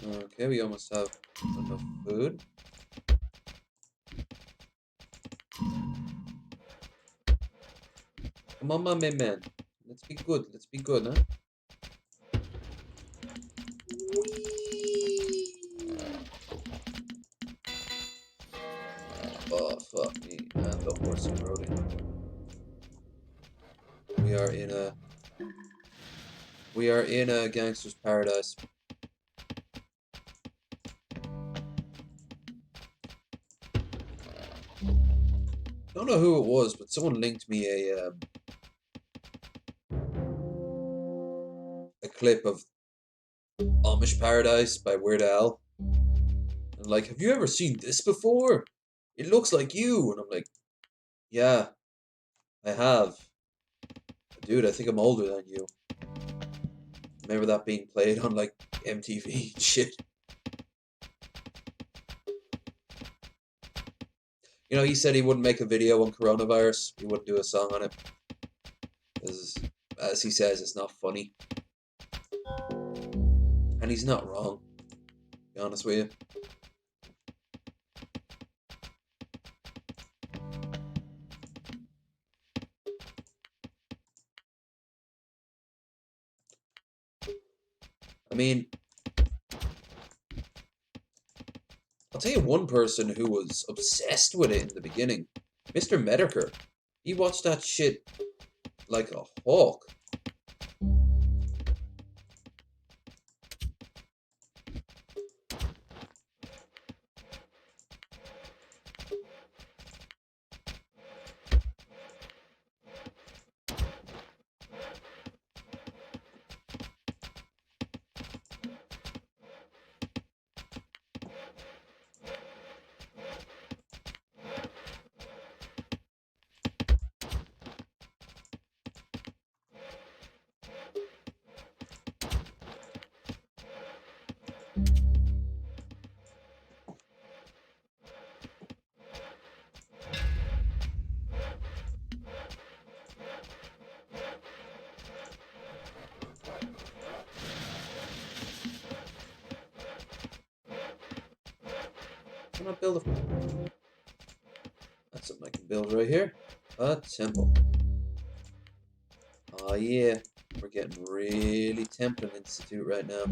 Okay, we almost have enough food. Come on, my man. Let's be good. Let's be good, huh? Oh, fuck me. And the horse eroding. We are in a... We are in a gangster's paradise. Don't know who it was, but someone linked me a clip of Amish Paradise by Weird Al. And like, have you ever seen this before? It looks like you. And I'm like, Yeah, I have. Dude, I think I'm older than you. Remember that being played on like MTV shit. You know, he said he wouldn't make a video on coronavirus. He wouldn't do a song on it. As he says, it's not funny. And he's not wrong, to be honest with you. I mean, I'll tell you one person who was obsessed with it in the beginning. Mr. Medicare. He watched that shit like a hawk. Can I build a... That's something I can build right here. A temple. Oh yeah, we're getting really Temple Institute right now.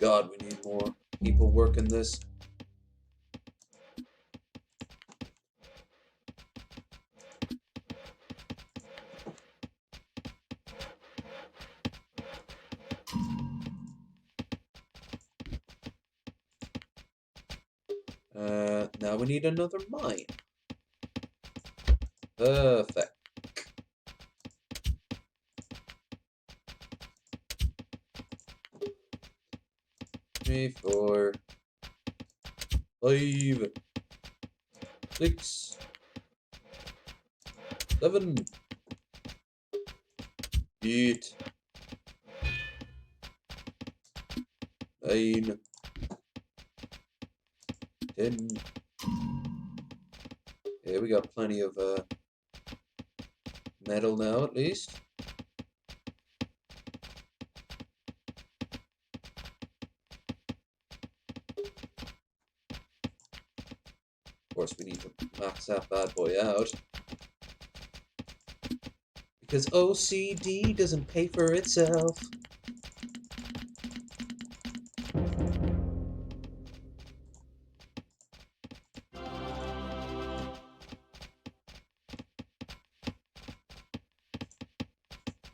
God, we need more people working this. Now we need another mine. Perfect. 3, 4, 5, 6, 7, 8, 9, 10. Yeah, we got plenty of metal now, at least. Of course, we need to max that bad boy out. Because OCD doesn't pay for itself.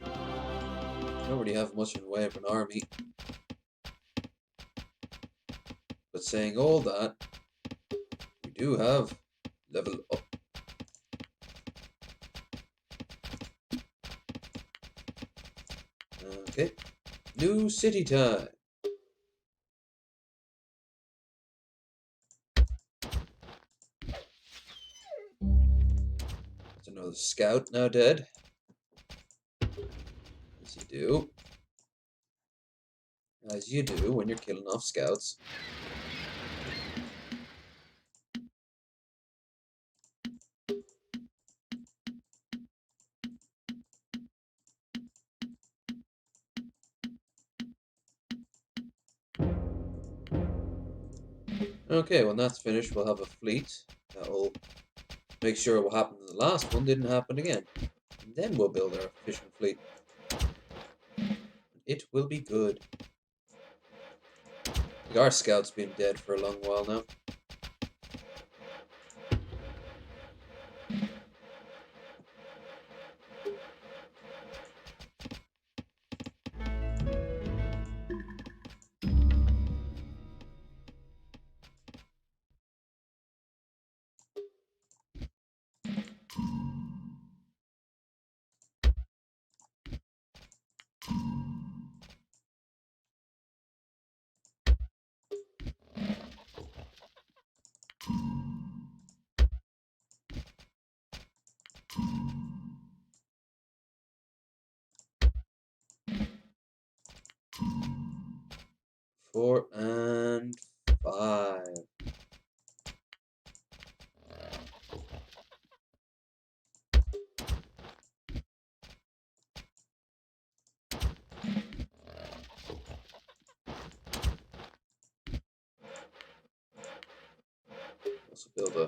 I don't really have much in the way of an army. But saying all that, we do have level up. Okay. New city time. There's another scout now dead. As you do. As you do when you're killing off scouts. Okay, when that's finished, we'll have a fleet that will make sure what happened in the last one didn't happen again. And then we'll build our fishing fleet. It will be good. Our scout's been dead for a long while now. 4 and 5. Also build a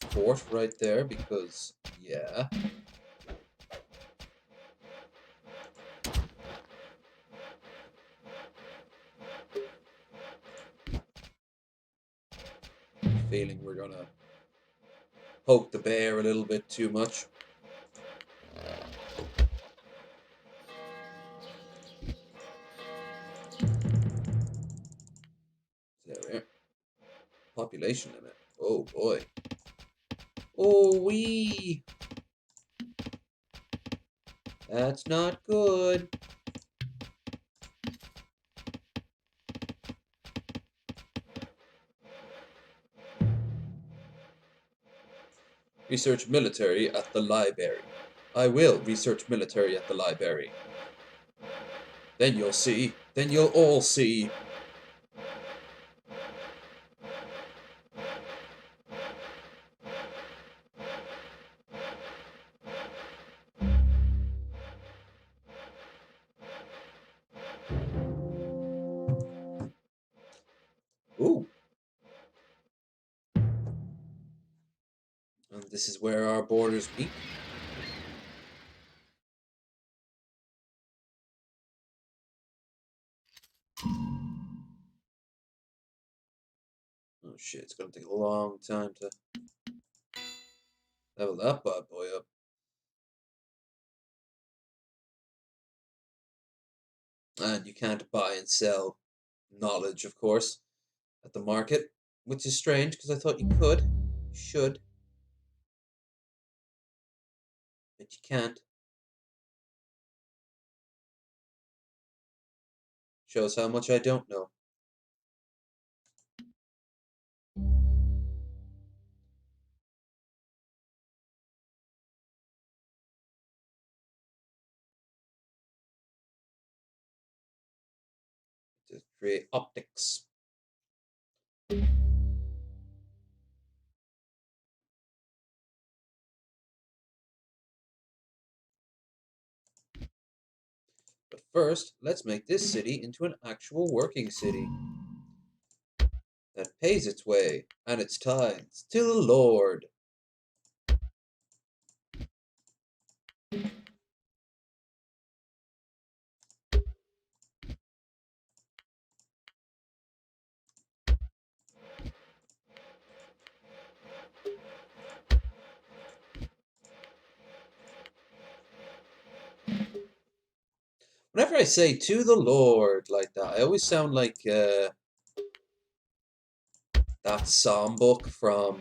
fort right there because, yeah. Feeling we're gonna poke the bear a little bit too much. There we are. Population limit. Oh boy. Oh wee. That's not good. Research military at the library. I will research military at the library. Then you'll see. Then you'll all see. Ooh. And this is where our borders meet. Oh shit, it's gonna take a long time to level that bad boy up. And you can't buy and sell knowledge, of course, at the market, which is strange because I thought you could. You should. But you can't. Shows how much I don't know. To create optics. But first, let's make this city into an actual working city that pays its way and its tithes to the Lord. Whenever I say to the Lord like that, I always sound like that psalm book from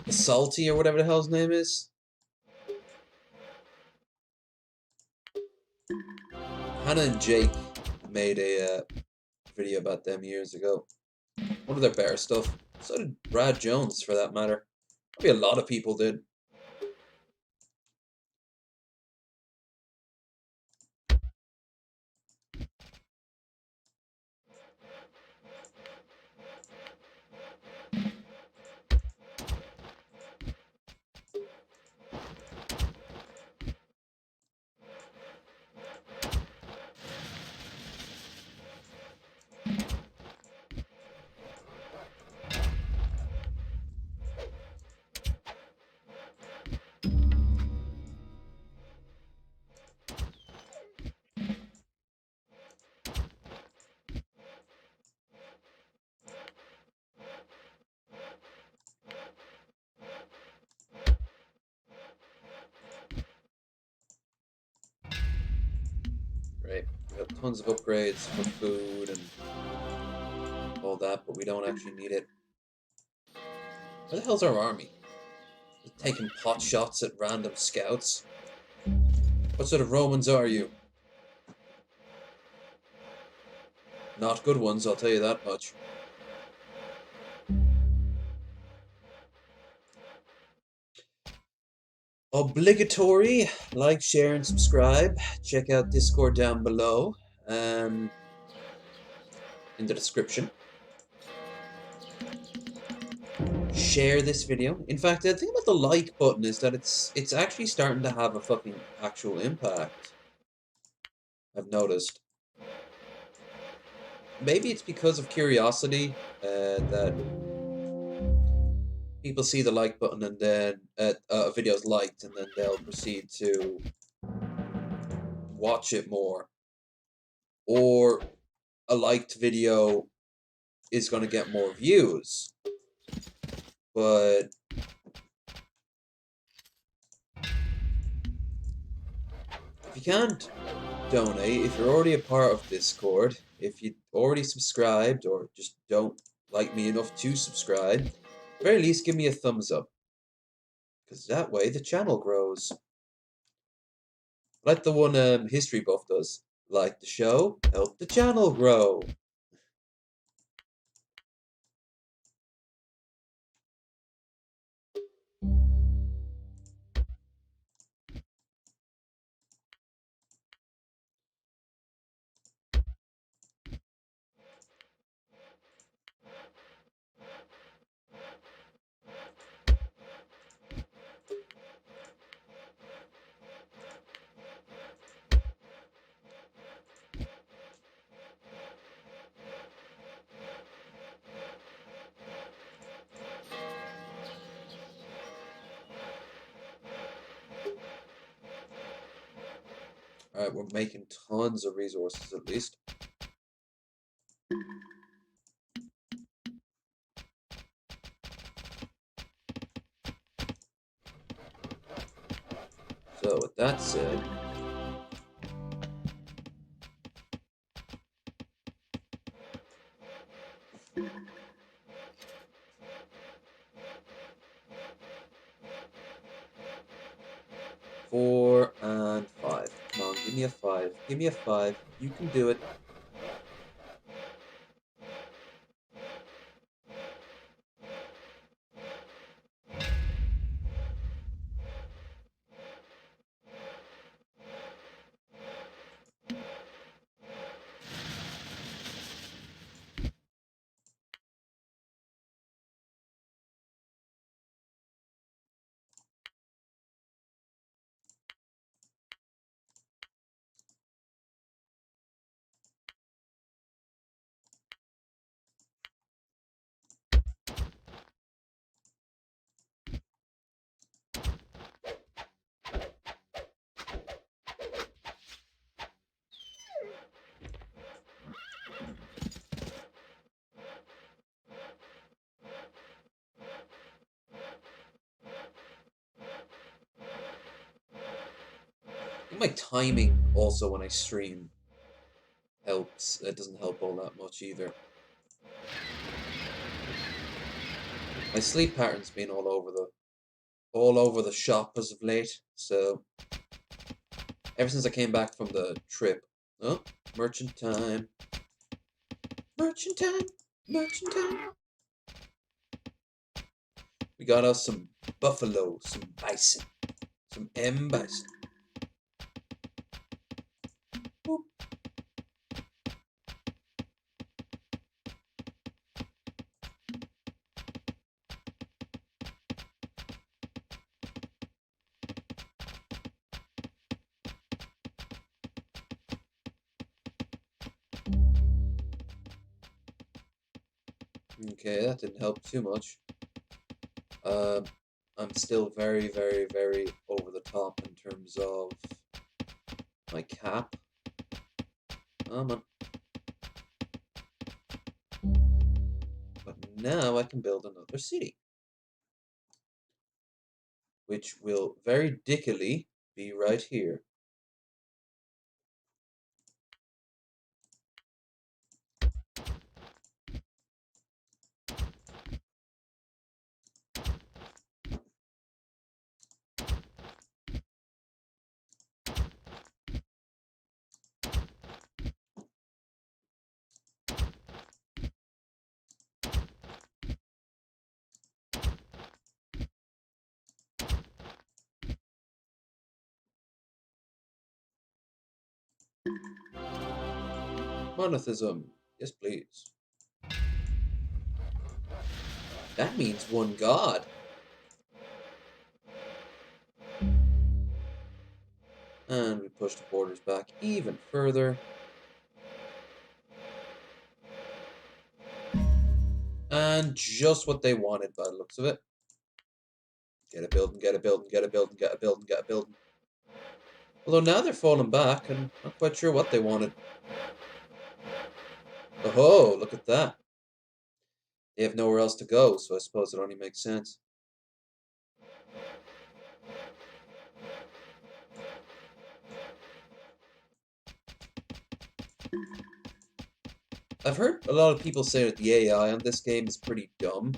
Salty or whatever the hell his name is. Hannah and Jake made a video about them years ago. One of their better stuff. So did Brad Jones, for that matter. Probably a lot of people did. Right. We got tons of upgrades for food and all that, but we don't actually need it. Where the hell's our army? Just taking pot shots at random scouts? What sort of Romans are you? Not good ones, I'll tell you that much. Obligatory like, share, and subscribe. Check out Discord down below. in the description. Share this video. In fact, the thing about the like button is that it's actually starting to have a fucking actual impact. I've noticed. Maybe it's because of curiosity that people see the like button and then a video's liked and then they'll proceed to watch it more. Or a liked video is going to get more views. But if you can't donate, if you're already a part of Discord, if you already subscribed or just don't like me enough to subscribe, at the very least give me a thumbs up. Because that way the channel grows. Like the one History Buff does. Like the show, help the channel grow. Alright, we're making tons of resources at least. So with that said, 4 and 5. Come on, give me a 5. Give me a 5. You can do it. I think my timing also when I stream helps. It doesn't help all that much either. My sleep pattern's been all over the shop as of late. So ever since I came back from the trip. Oh, merchant time. Merchant time. Merchant time. We got us some buffalo, some bison, some bison. Boop. Okay, that didn't help too much. I'm still very, very, very over the top in terms of my cap. But now I can build another city, which will very dickily be right here. Monothism Yes, please. That means one god. And we push the borders back even further. And just what they wanted by the looks of it. Get a building, get a building, get a building, get a building, get a building. Although now they're falling back, and not quite sure what they wanted. Oh, look at that. They have nowhere else to go, so I suppose it only makes sense. I've heard a lot of people say that the AI on this game is pretty dumb.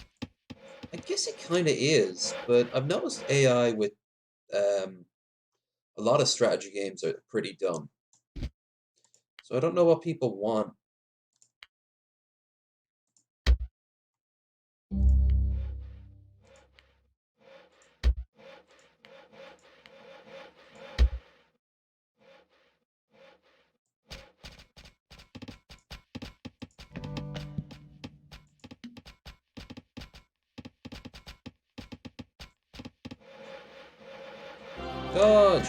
I guess it kind of is, but I've noticed AI with um, a lot of strategy games are pretty dumb. So I don't know what people want. Dodge!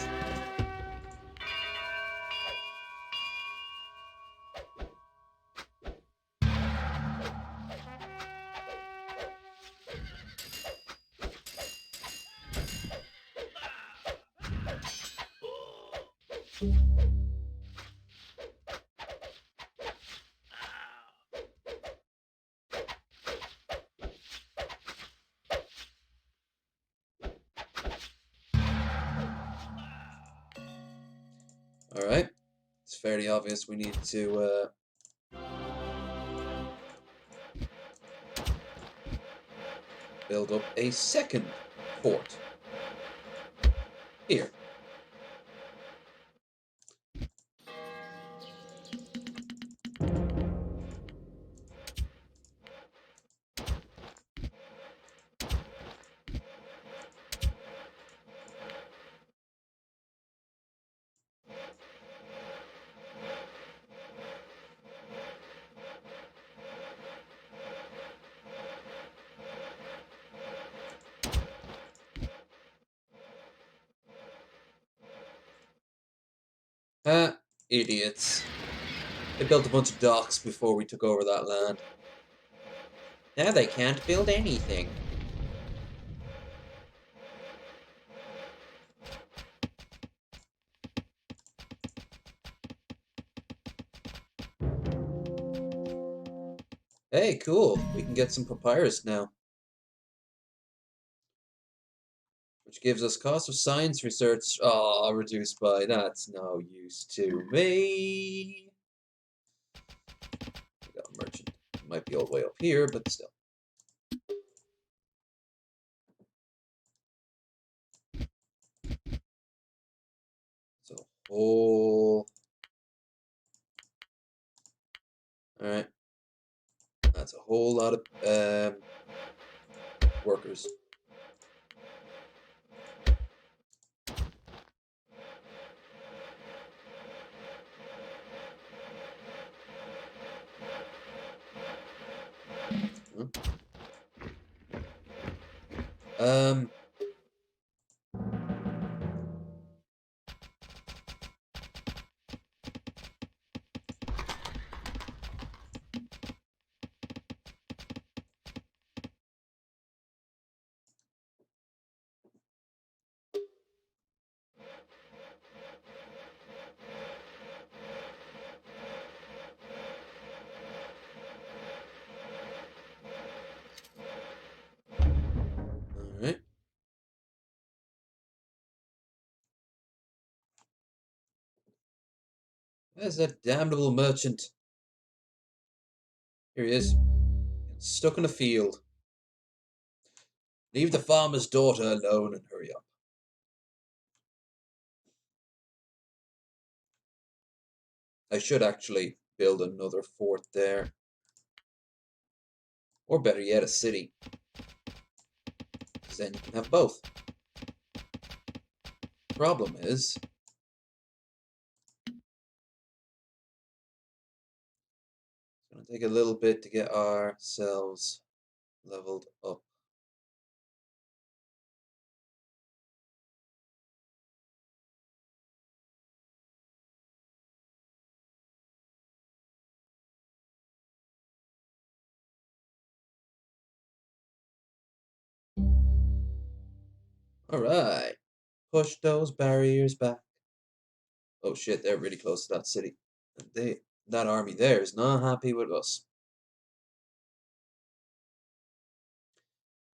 Alright. It's fairly obvious we need to build up a second fort. Here. Ah, idiots. They built a bunch of docks before we took over that land. Now they can't build anything. Hey, cool. We can get some papyrus now. Which gives us cost of science research. Oh, reduced by. That's no use to me. We got a merchant. Might be all the way up here, but still. So, whole. Alright. That's a whole lot of workers. Huh? Um. Alright. Where's that damnable merchant? Here he is. Stuck in a field. Leave the farmer's daughter alone and hurry up. I should actually build another fort there. Or better yet, a city. Because then you can have both. Problem is, Gonna take a little bit to get ourselves leveled up. Alright. Push those barriers back. Oh shit, they're really close to that city. And that army there is not happy with us.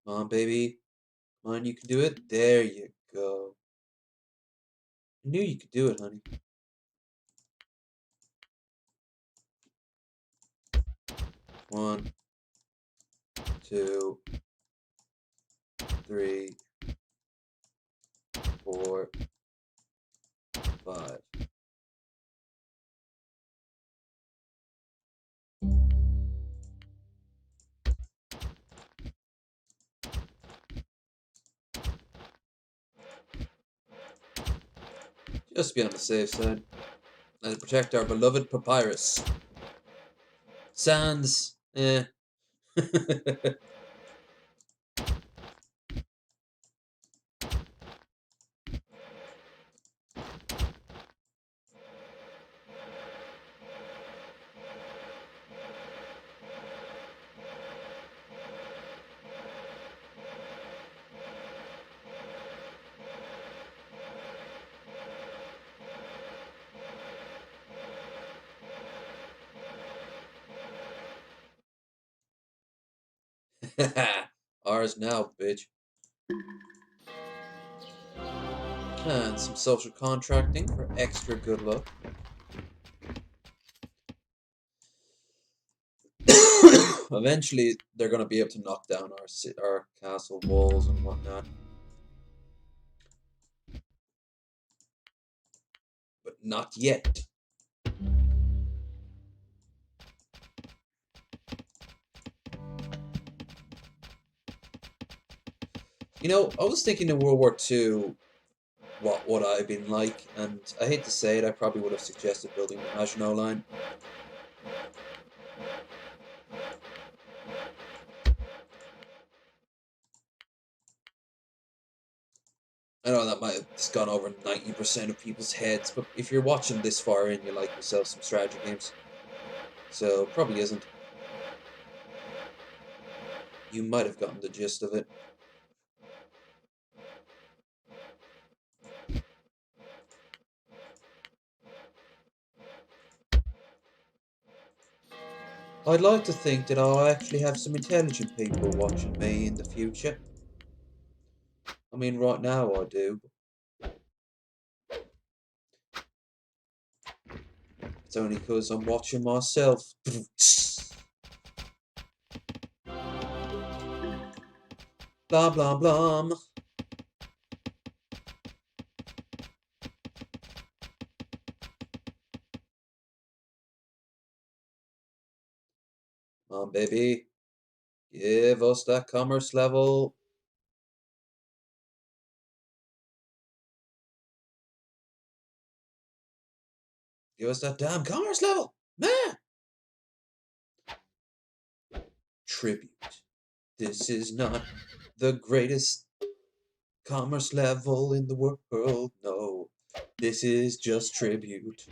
Come on, baby. Come on, you can do it. There you go. I knew you could do it, honey. 1, 2, 3, 4, 5. Just to be on the safe side. And to protect our beloved papyrus. Sans. Eh. Ours now, bitch. And some social contracting for extra good luck. Eventually, they're going to be able to knock down our castle walls and whatnot. But not yet. You know, I was thinking in World War II what would I have been like, and I hate to say it, I probably would have suggested building the Maginot Line. I know that might have just gone over 90% of people's heads, but if you're watching this far in, you like yourself some strategy games. So, probably isn't. You might have gotten the gist of it. I'd like to think that I'll actually have some intelligent people watching me in the future. I mean, right now I do. It's only because I'm watching myself. Blah, blah, blah. Come on, baby. Give us that commerce level. Give us that damn commerce level. Man! Tribute. This is not the greatest commerce level in the world. No. This is just tribute.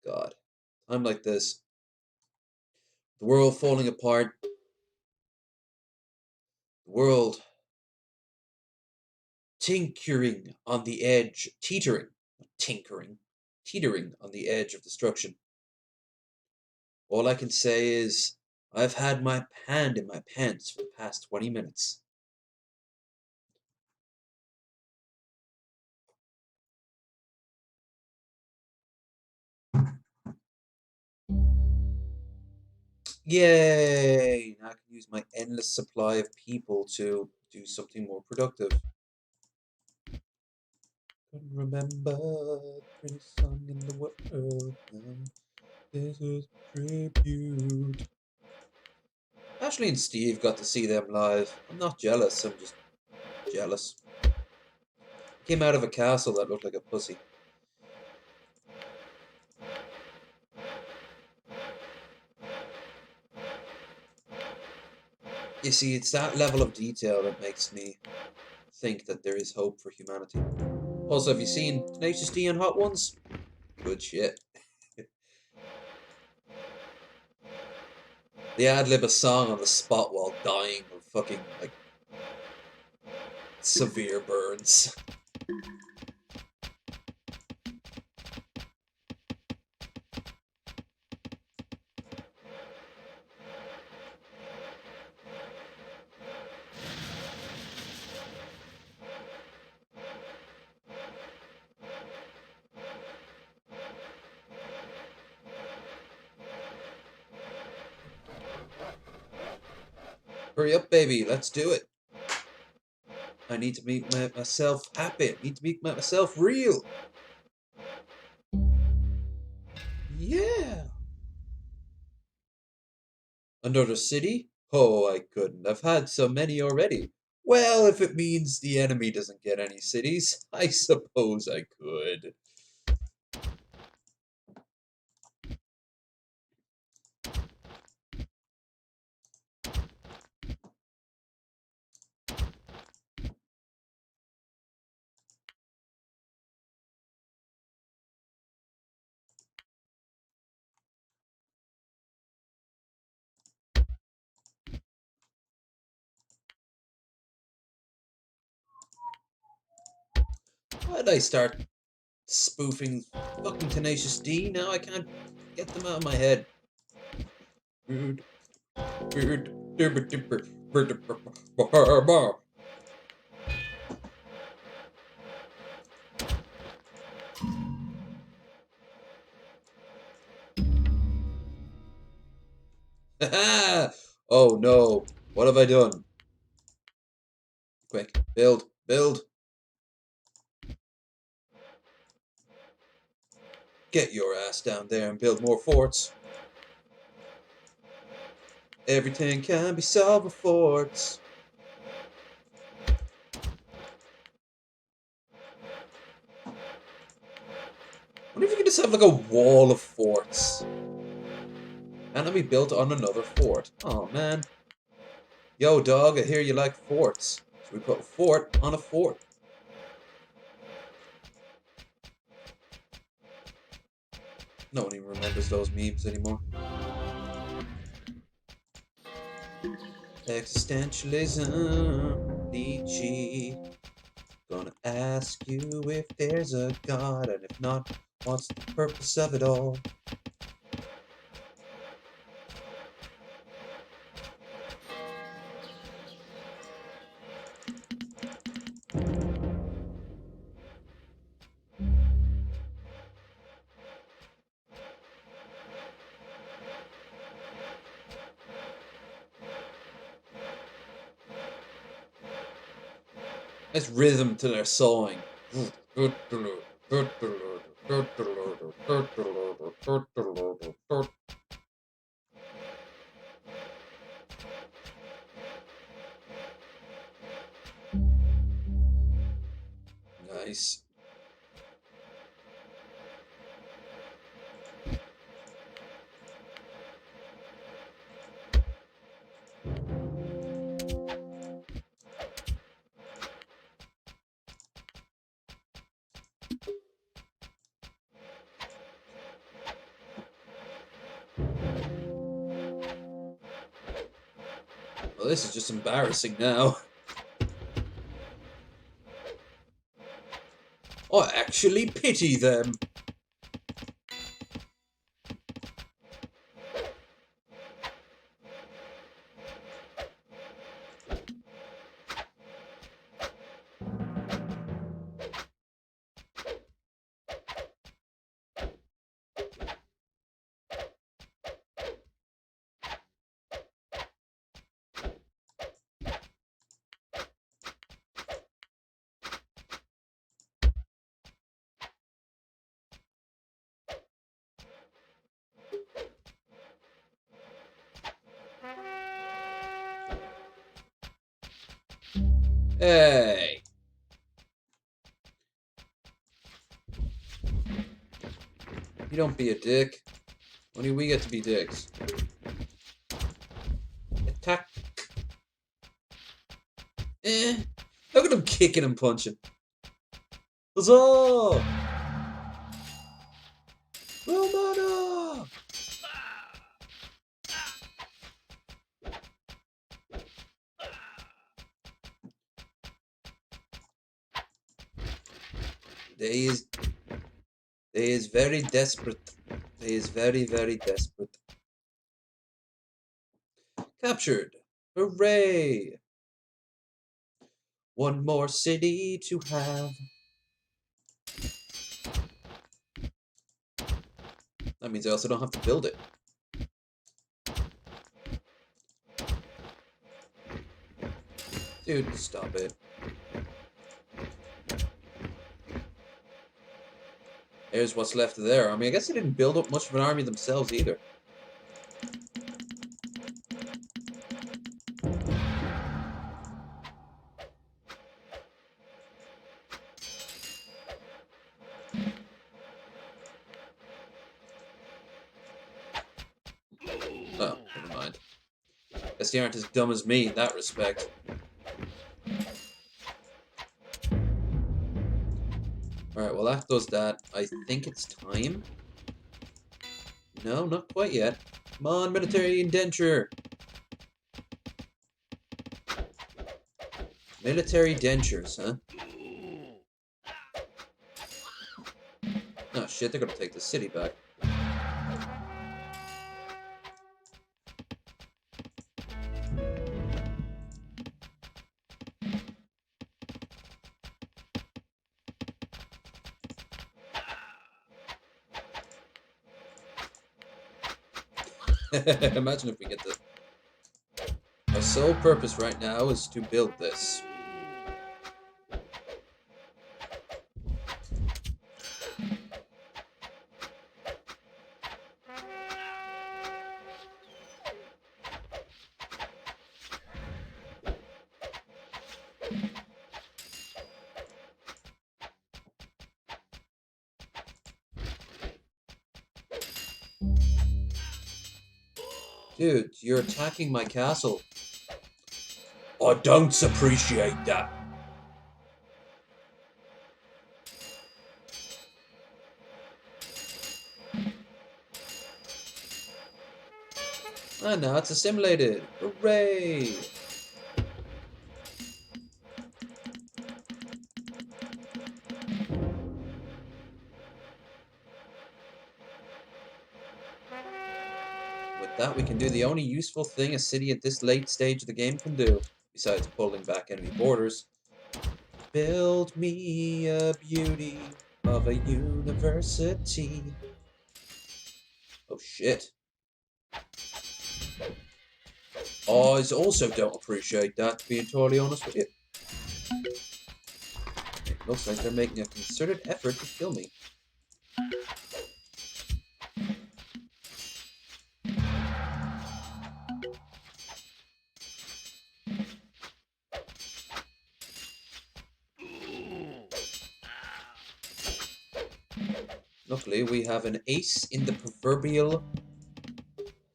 God. Time like this. The world falling apart. The world tinkering on the edge. Teetering. Not tinkering. Teetering on the edge of destruction. All I can say is, I've had my hand in my pants for the past 20 minutes. Yay! Now I can use my endless supply of people to do something more productive. Couldn't remember the prettiest song in the world now. This is tribute. Ashley and Steve got to see them live. I'm not jealous, I'm just jealous. Came out of a castle that looked like a pussy. You see, it's that level of detail that makes me think that there is hope for humanity. Also, have you seen Tenacious D and Hot Ones? Good shit. They ad-lib a song on the spot while dying of fucking, like, severe burns. Hurry up, baby, let's do it. I need to make myself happy. I need to make myself real. Yeah. Another city? Oh, I couldn't. I've had so many already. Well, if it means the enemy doesn't get any cities, I suppose I could. Why did I start spoofing fucking Tenacious D? Now I can't get them out of my head. Oh no, what have I done? Quick, build, build. Get your ass down there and build more forts. Everything can be solved with forts. What if you could just have like a wall of forts? And then be built on another fort. Oh man. Yo dog, I hear you like forts. So we put a fort on a fort. No one even remembers those memes anymore. Existentialism, Nietzsche. Gonna ask you if there's a God, and if not, what's the purpose of it all? Nice rhythm to their sawing. Nice. Well, this is just embarrassing now. I actually pity them. Hey. You don't be a dick. Only we get to be dicks. Attack. Eh. Look at him kicking and punching. Huzzah! Romana! They is very desperate. They is very, very desperate. Captured. Hooray! One more city to have. That means I also don't have to build it. Dude, stop it. Here's what's left of their army. I guess they didn't build up much of an army themselves either. Oh, never mind. Guess they aren't as dumb as me in that respect. Alright, well that does that. I think it's time. No, not quite yet. Come on, military indenture. Military dentures, huh? Oh shit, they're gonna take the city back. Imagine if we get the... Our sole purpose right now is to build this. Dude, you're attacking my castle. I don't appreciate that. And now it's assimilated. Hooray! With that, we can do the only useful thing a city at this late stage of the game can do, besides pulling back enemy borders. Build me a beauty of a university. Oh shit. I also don't appreciate that, to be entirely honest with you. It looks like they're making a concerted effort to kill me. Luckily, we have an ace in the proverbial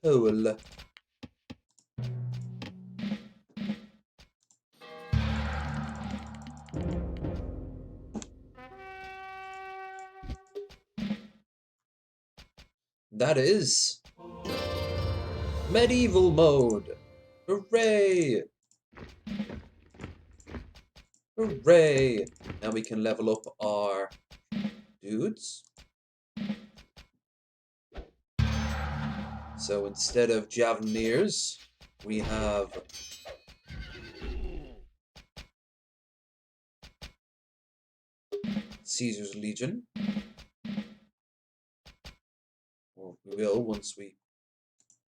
hole. That is medieval mode. Hooray! Hooray! Now we can level up our dudes. So instead of Javelineers, we have Caesar's Legion. Or we will once we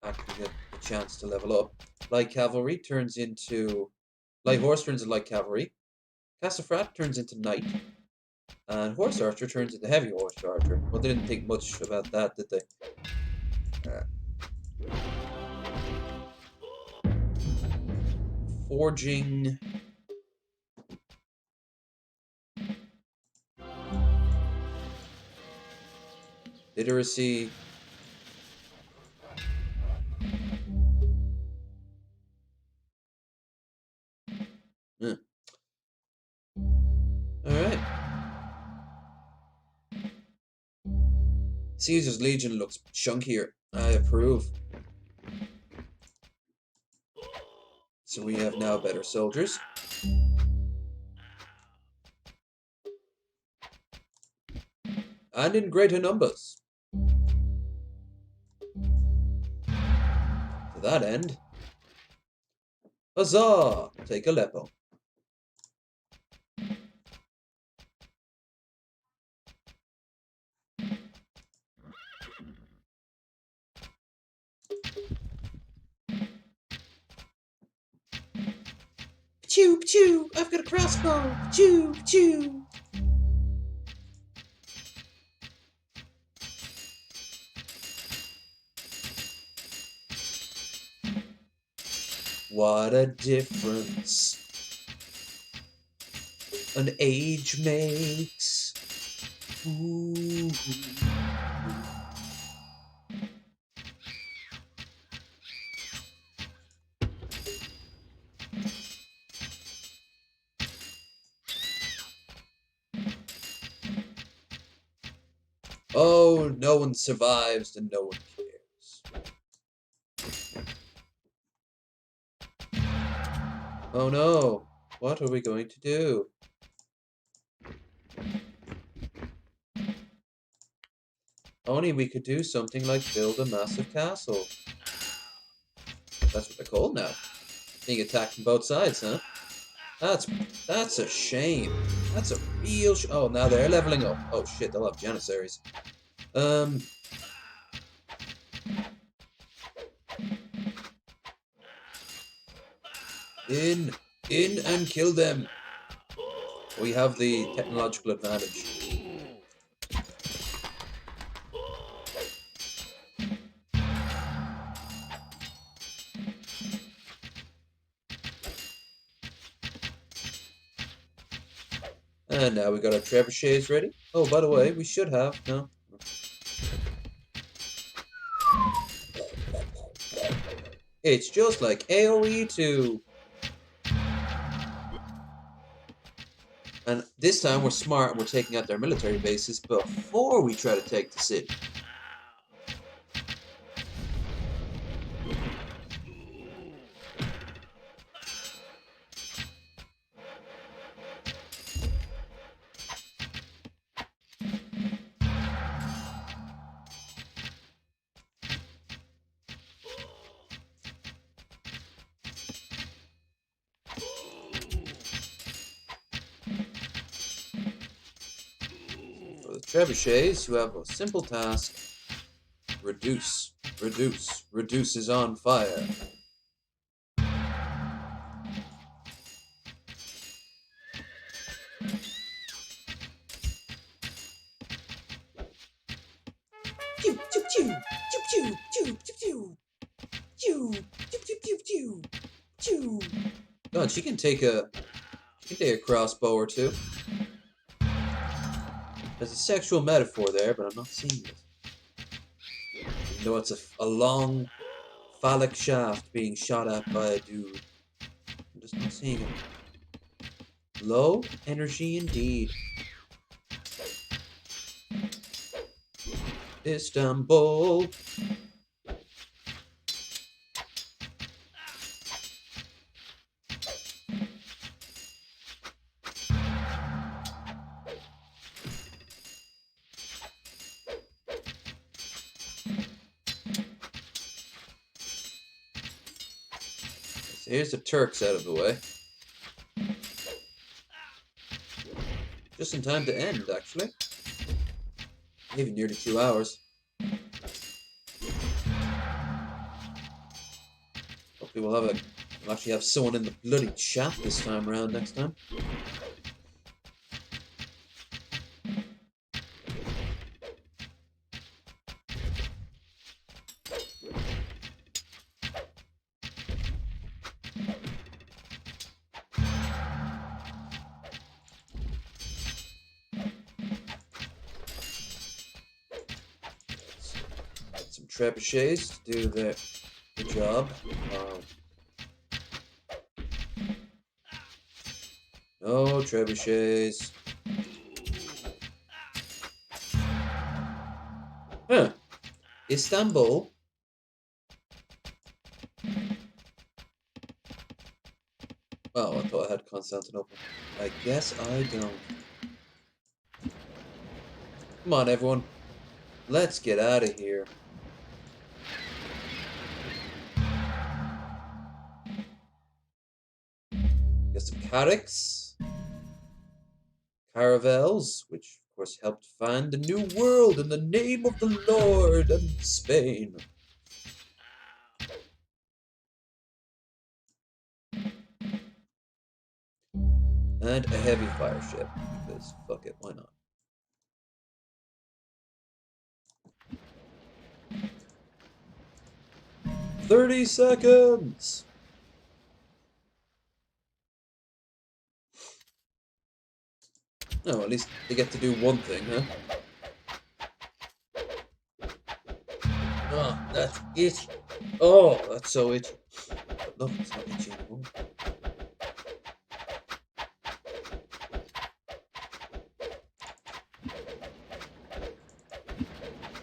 actually get the chance to level up. Light Cavalry turns into... Light Horse turns into Light Cavalry. Cassafrat turns into Knight. And Horse Archer turns into Heavy Horse Archer. Well, they didn't think much about that, did they? Forging... Literacy... Caesar's Legion looks chunkier. I approve. So we have now better soldiers. And in greater numbers. To that end, huzzah! Take Aleppo. Choo choo! I've got a crossbow! Choo choo! What a difference an age makes. Ooh. Oh, no one survives and no one cares. Oh no, what are we going to do? Only we could do something like build a massive castle. That's what they're called now. Being attacked from both sides, huh? That's a shame. That's a real oh, now they're leveling up. Oh shit, they'll have Janissaries. In and kill them. We have the technological advantage. And now we got our trebuchets ready. Oh, by the way, we should have no. It's just like AoE 2. And this time we're smart and we're taking out their military bases before we try to take the city. For the trebuchets, who have a simple task: reduce, reduce, reduce is on fire. Pew pew pew pew pew pew pew pew pew pew pew pew pew. God, she can take a crossbow or two. There's a sexual metaphor there, but I'm not seeing it. Even though it's a long phallic shaft being shot at by a dude. I'm just not seeing it. Low energy indeed. Istanbul. So here's the Turks out of the way. Just in time to end, actually. Maybe nearly 2 hours. Hopefully we'll actually have someone in the bloody chat this time around next time. Some trebuchets to do the job. No trebuchets. Huh. Istanbul. Oh, I thought I had Constantinople. I guess I don't. Come on, everyone. Let's get out of here. Get some carracks, caravels, which of course helped find the new world in the name of the Lord and Spain. And a heavy fire ship, because fuck it, why not? 30 seconds! Oh, at least they get to do one thing, huh? Oh, that's itchy. Oh, that's so itchy. But look, it's not itchy anymore.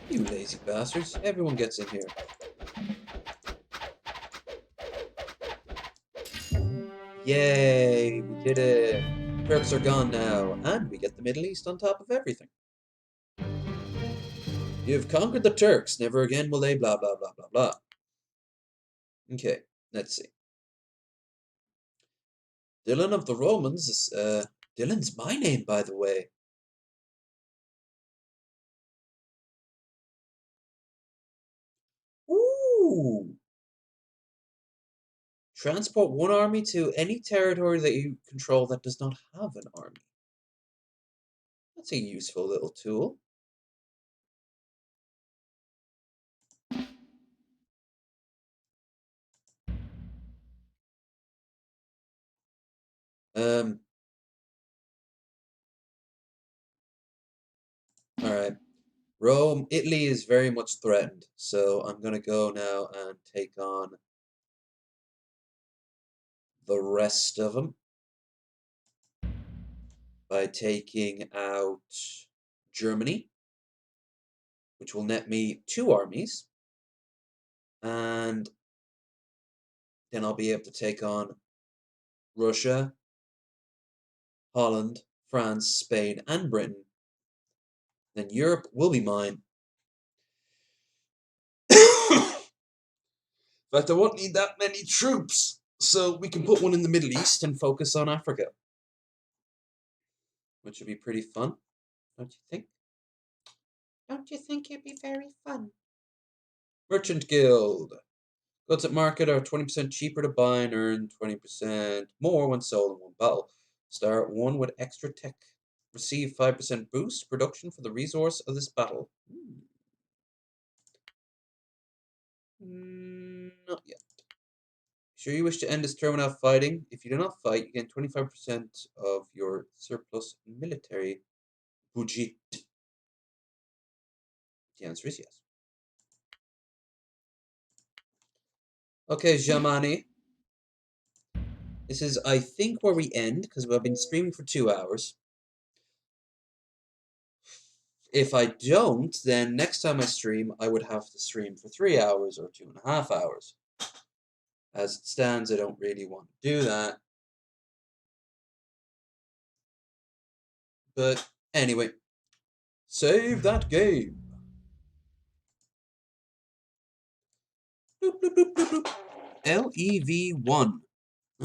You lazy bastards. Everyone gets in here. Yay, we did it. Turks are gone now, and we get the Middle East on top of everything. You've conquered the Turks. Never again will they blah blah blah blah blah. Okay, let's see. Dylan of the Romans is Dylan's my name, by the way. Ooh. Transport one army to any territory that you control that does not have an army. That's a useful little tool. Um, alright. Rome, Italy is very much threatened, so I'm gonna go now and take on the rest of them by taking out Germany, which will net me 2 armies, and then I'll be able to take on Russia, Holland, France, Spain, and Britain. Then Europe will be mine. In fact, I won't need that many troops, so we can put one in the Middle East and focus on Africa, which would be pretty fun, don't you think? Don't you think it'd be very fun? Merchant Guild. Goods at market are 20% cheaper to buy and earn 20% more when sold in one battle. Start one with extra tech. Receive 5% boost production for the resource of this battle. Not yet. Sure you wish to end this term without fighting? If you do not fight, you gain 25% of your surplus military budget. The answer is yes. Okay, Jamani. This is, I think, where we end, because we've been streaming for 2 hours. If I don't, then next time I stream, I would have to stream for 3 hours or 2.5 hours. As it stands, I don't really want to do that. But anyway, save that game. Boop, boop, boop, boop, boop. LEV1.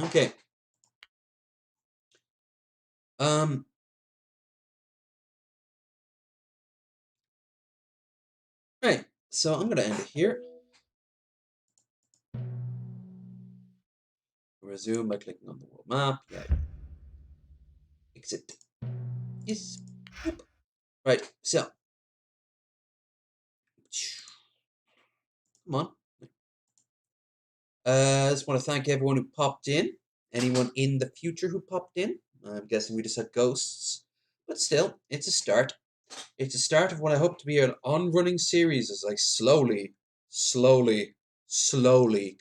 Okay. Right. So I'm gonna end it here. Resume by clicking on the world map. Yeah. Exit. Yes. Boop. Right. So. Come on. I just want to thank everyone who popped in. Anyone in the future who popped in. I'm guessing we just had ghosts. But still, it's a start. It's a start of what I hope to be an on-running series as I slowly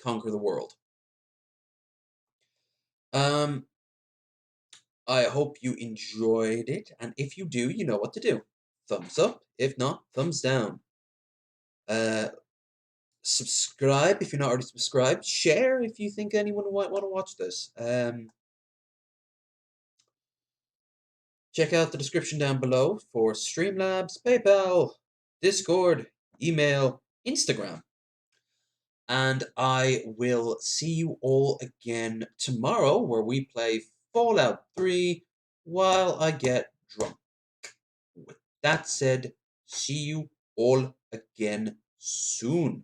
conquer the world. I hope you enjoyed it, and if you do, you know what to do. Thumbs up. If not, thumbs down. Uh, Subscribe if you're not already subscribed. Share if you think anyone might want to watch this. Check out the description down below for Streamlabs, PayPal, Discord, email, Instagram. And I will see you all again tomorrow where we play Fallout 3 while I get drunk. With that said, see you all again soon.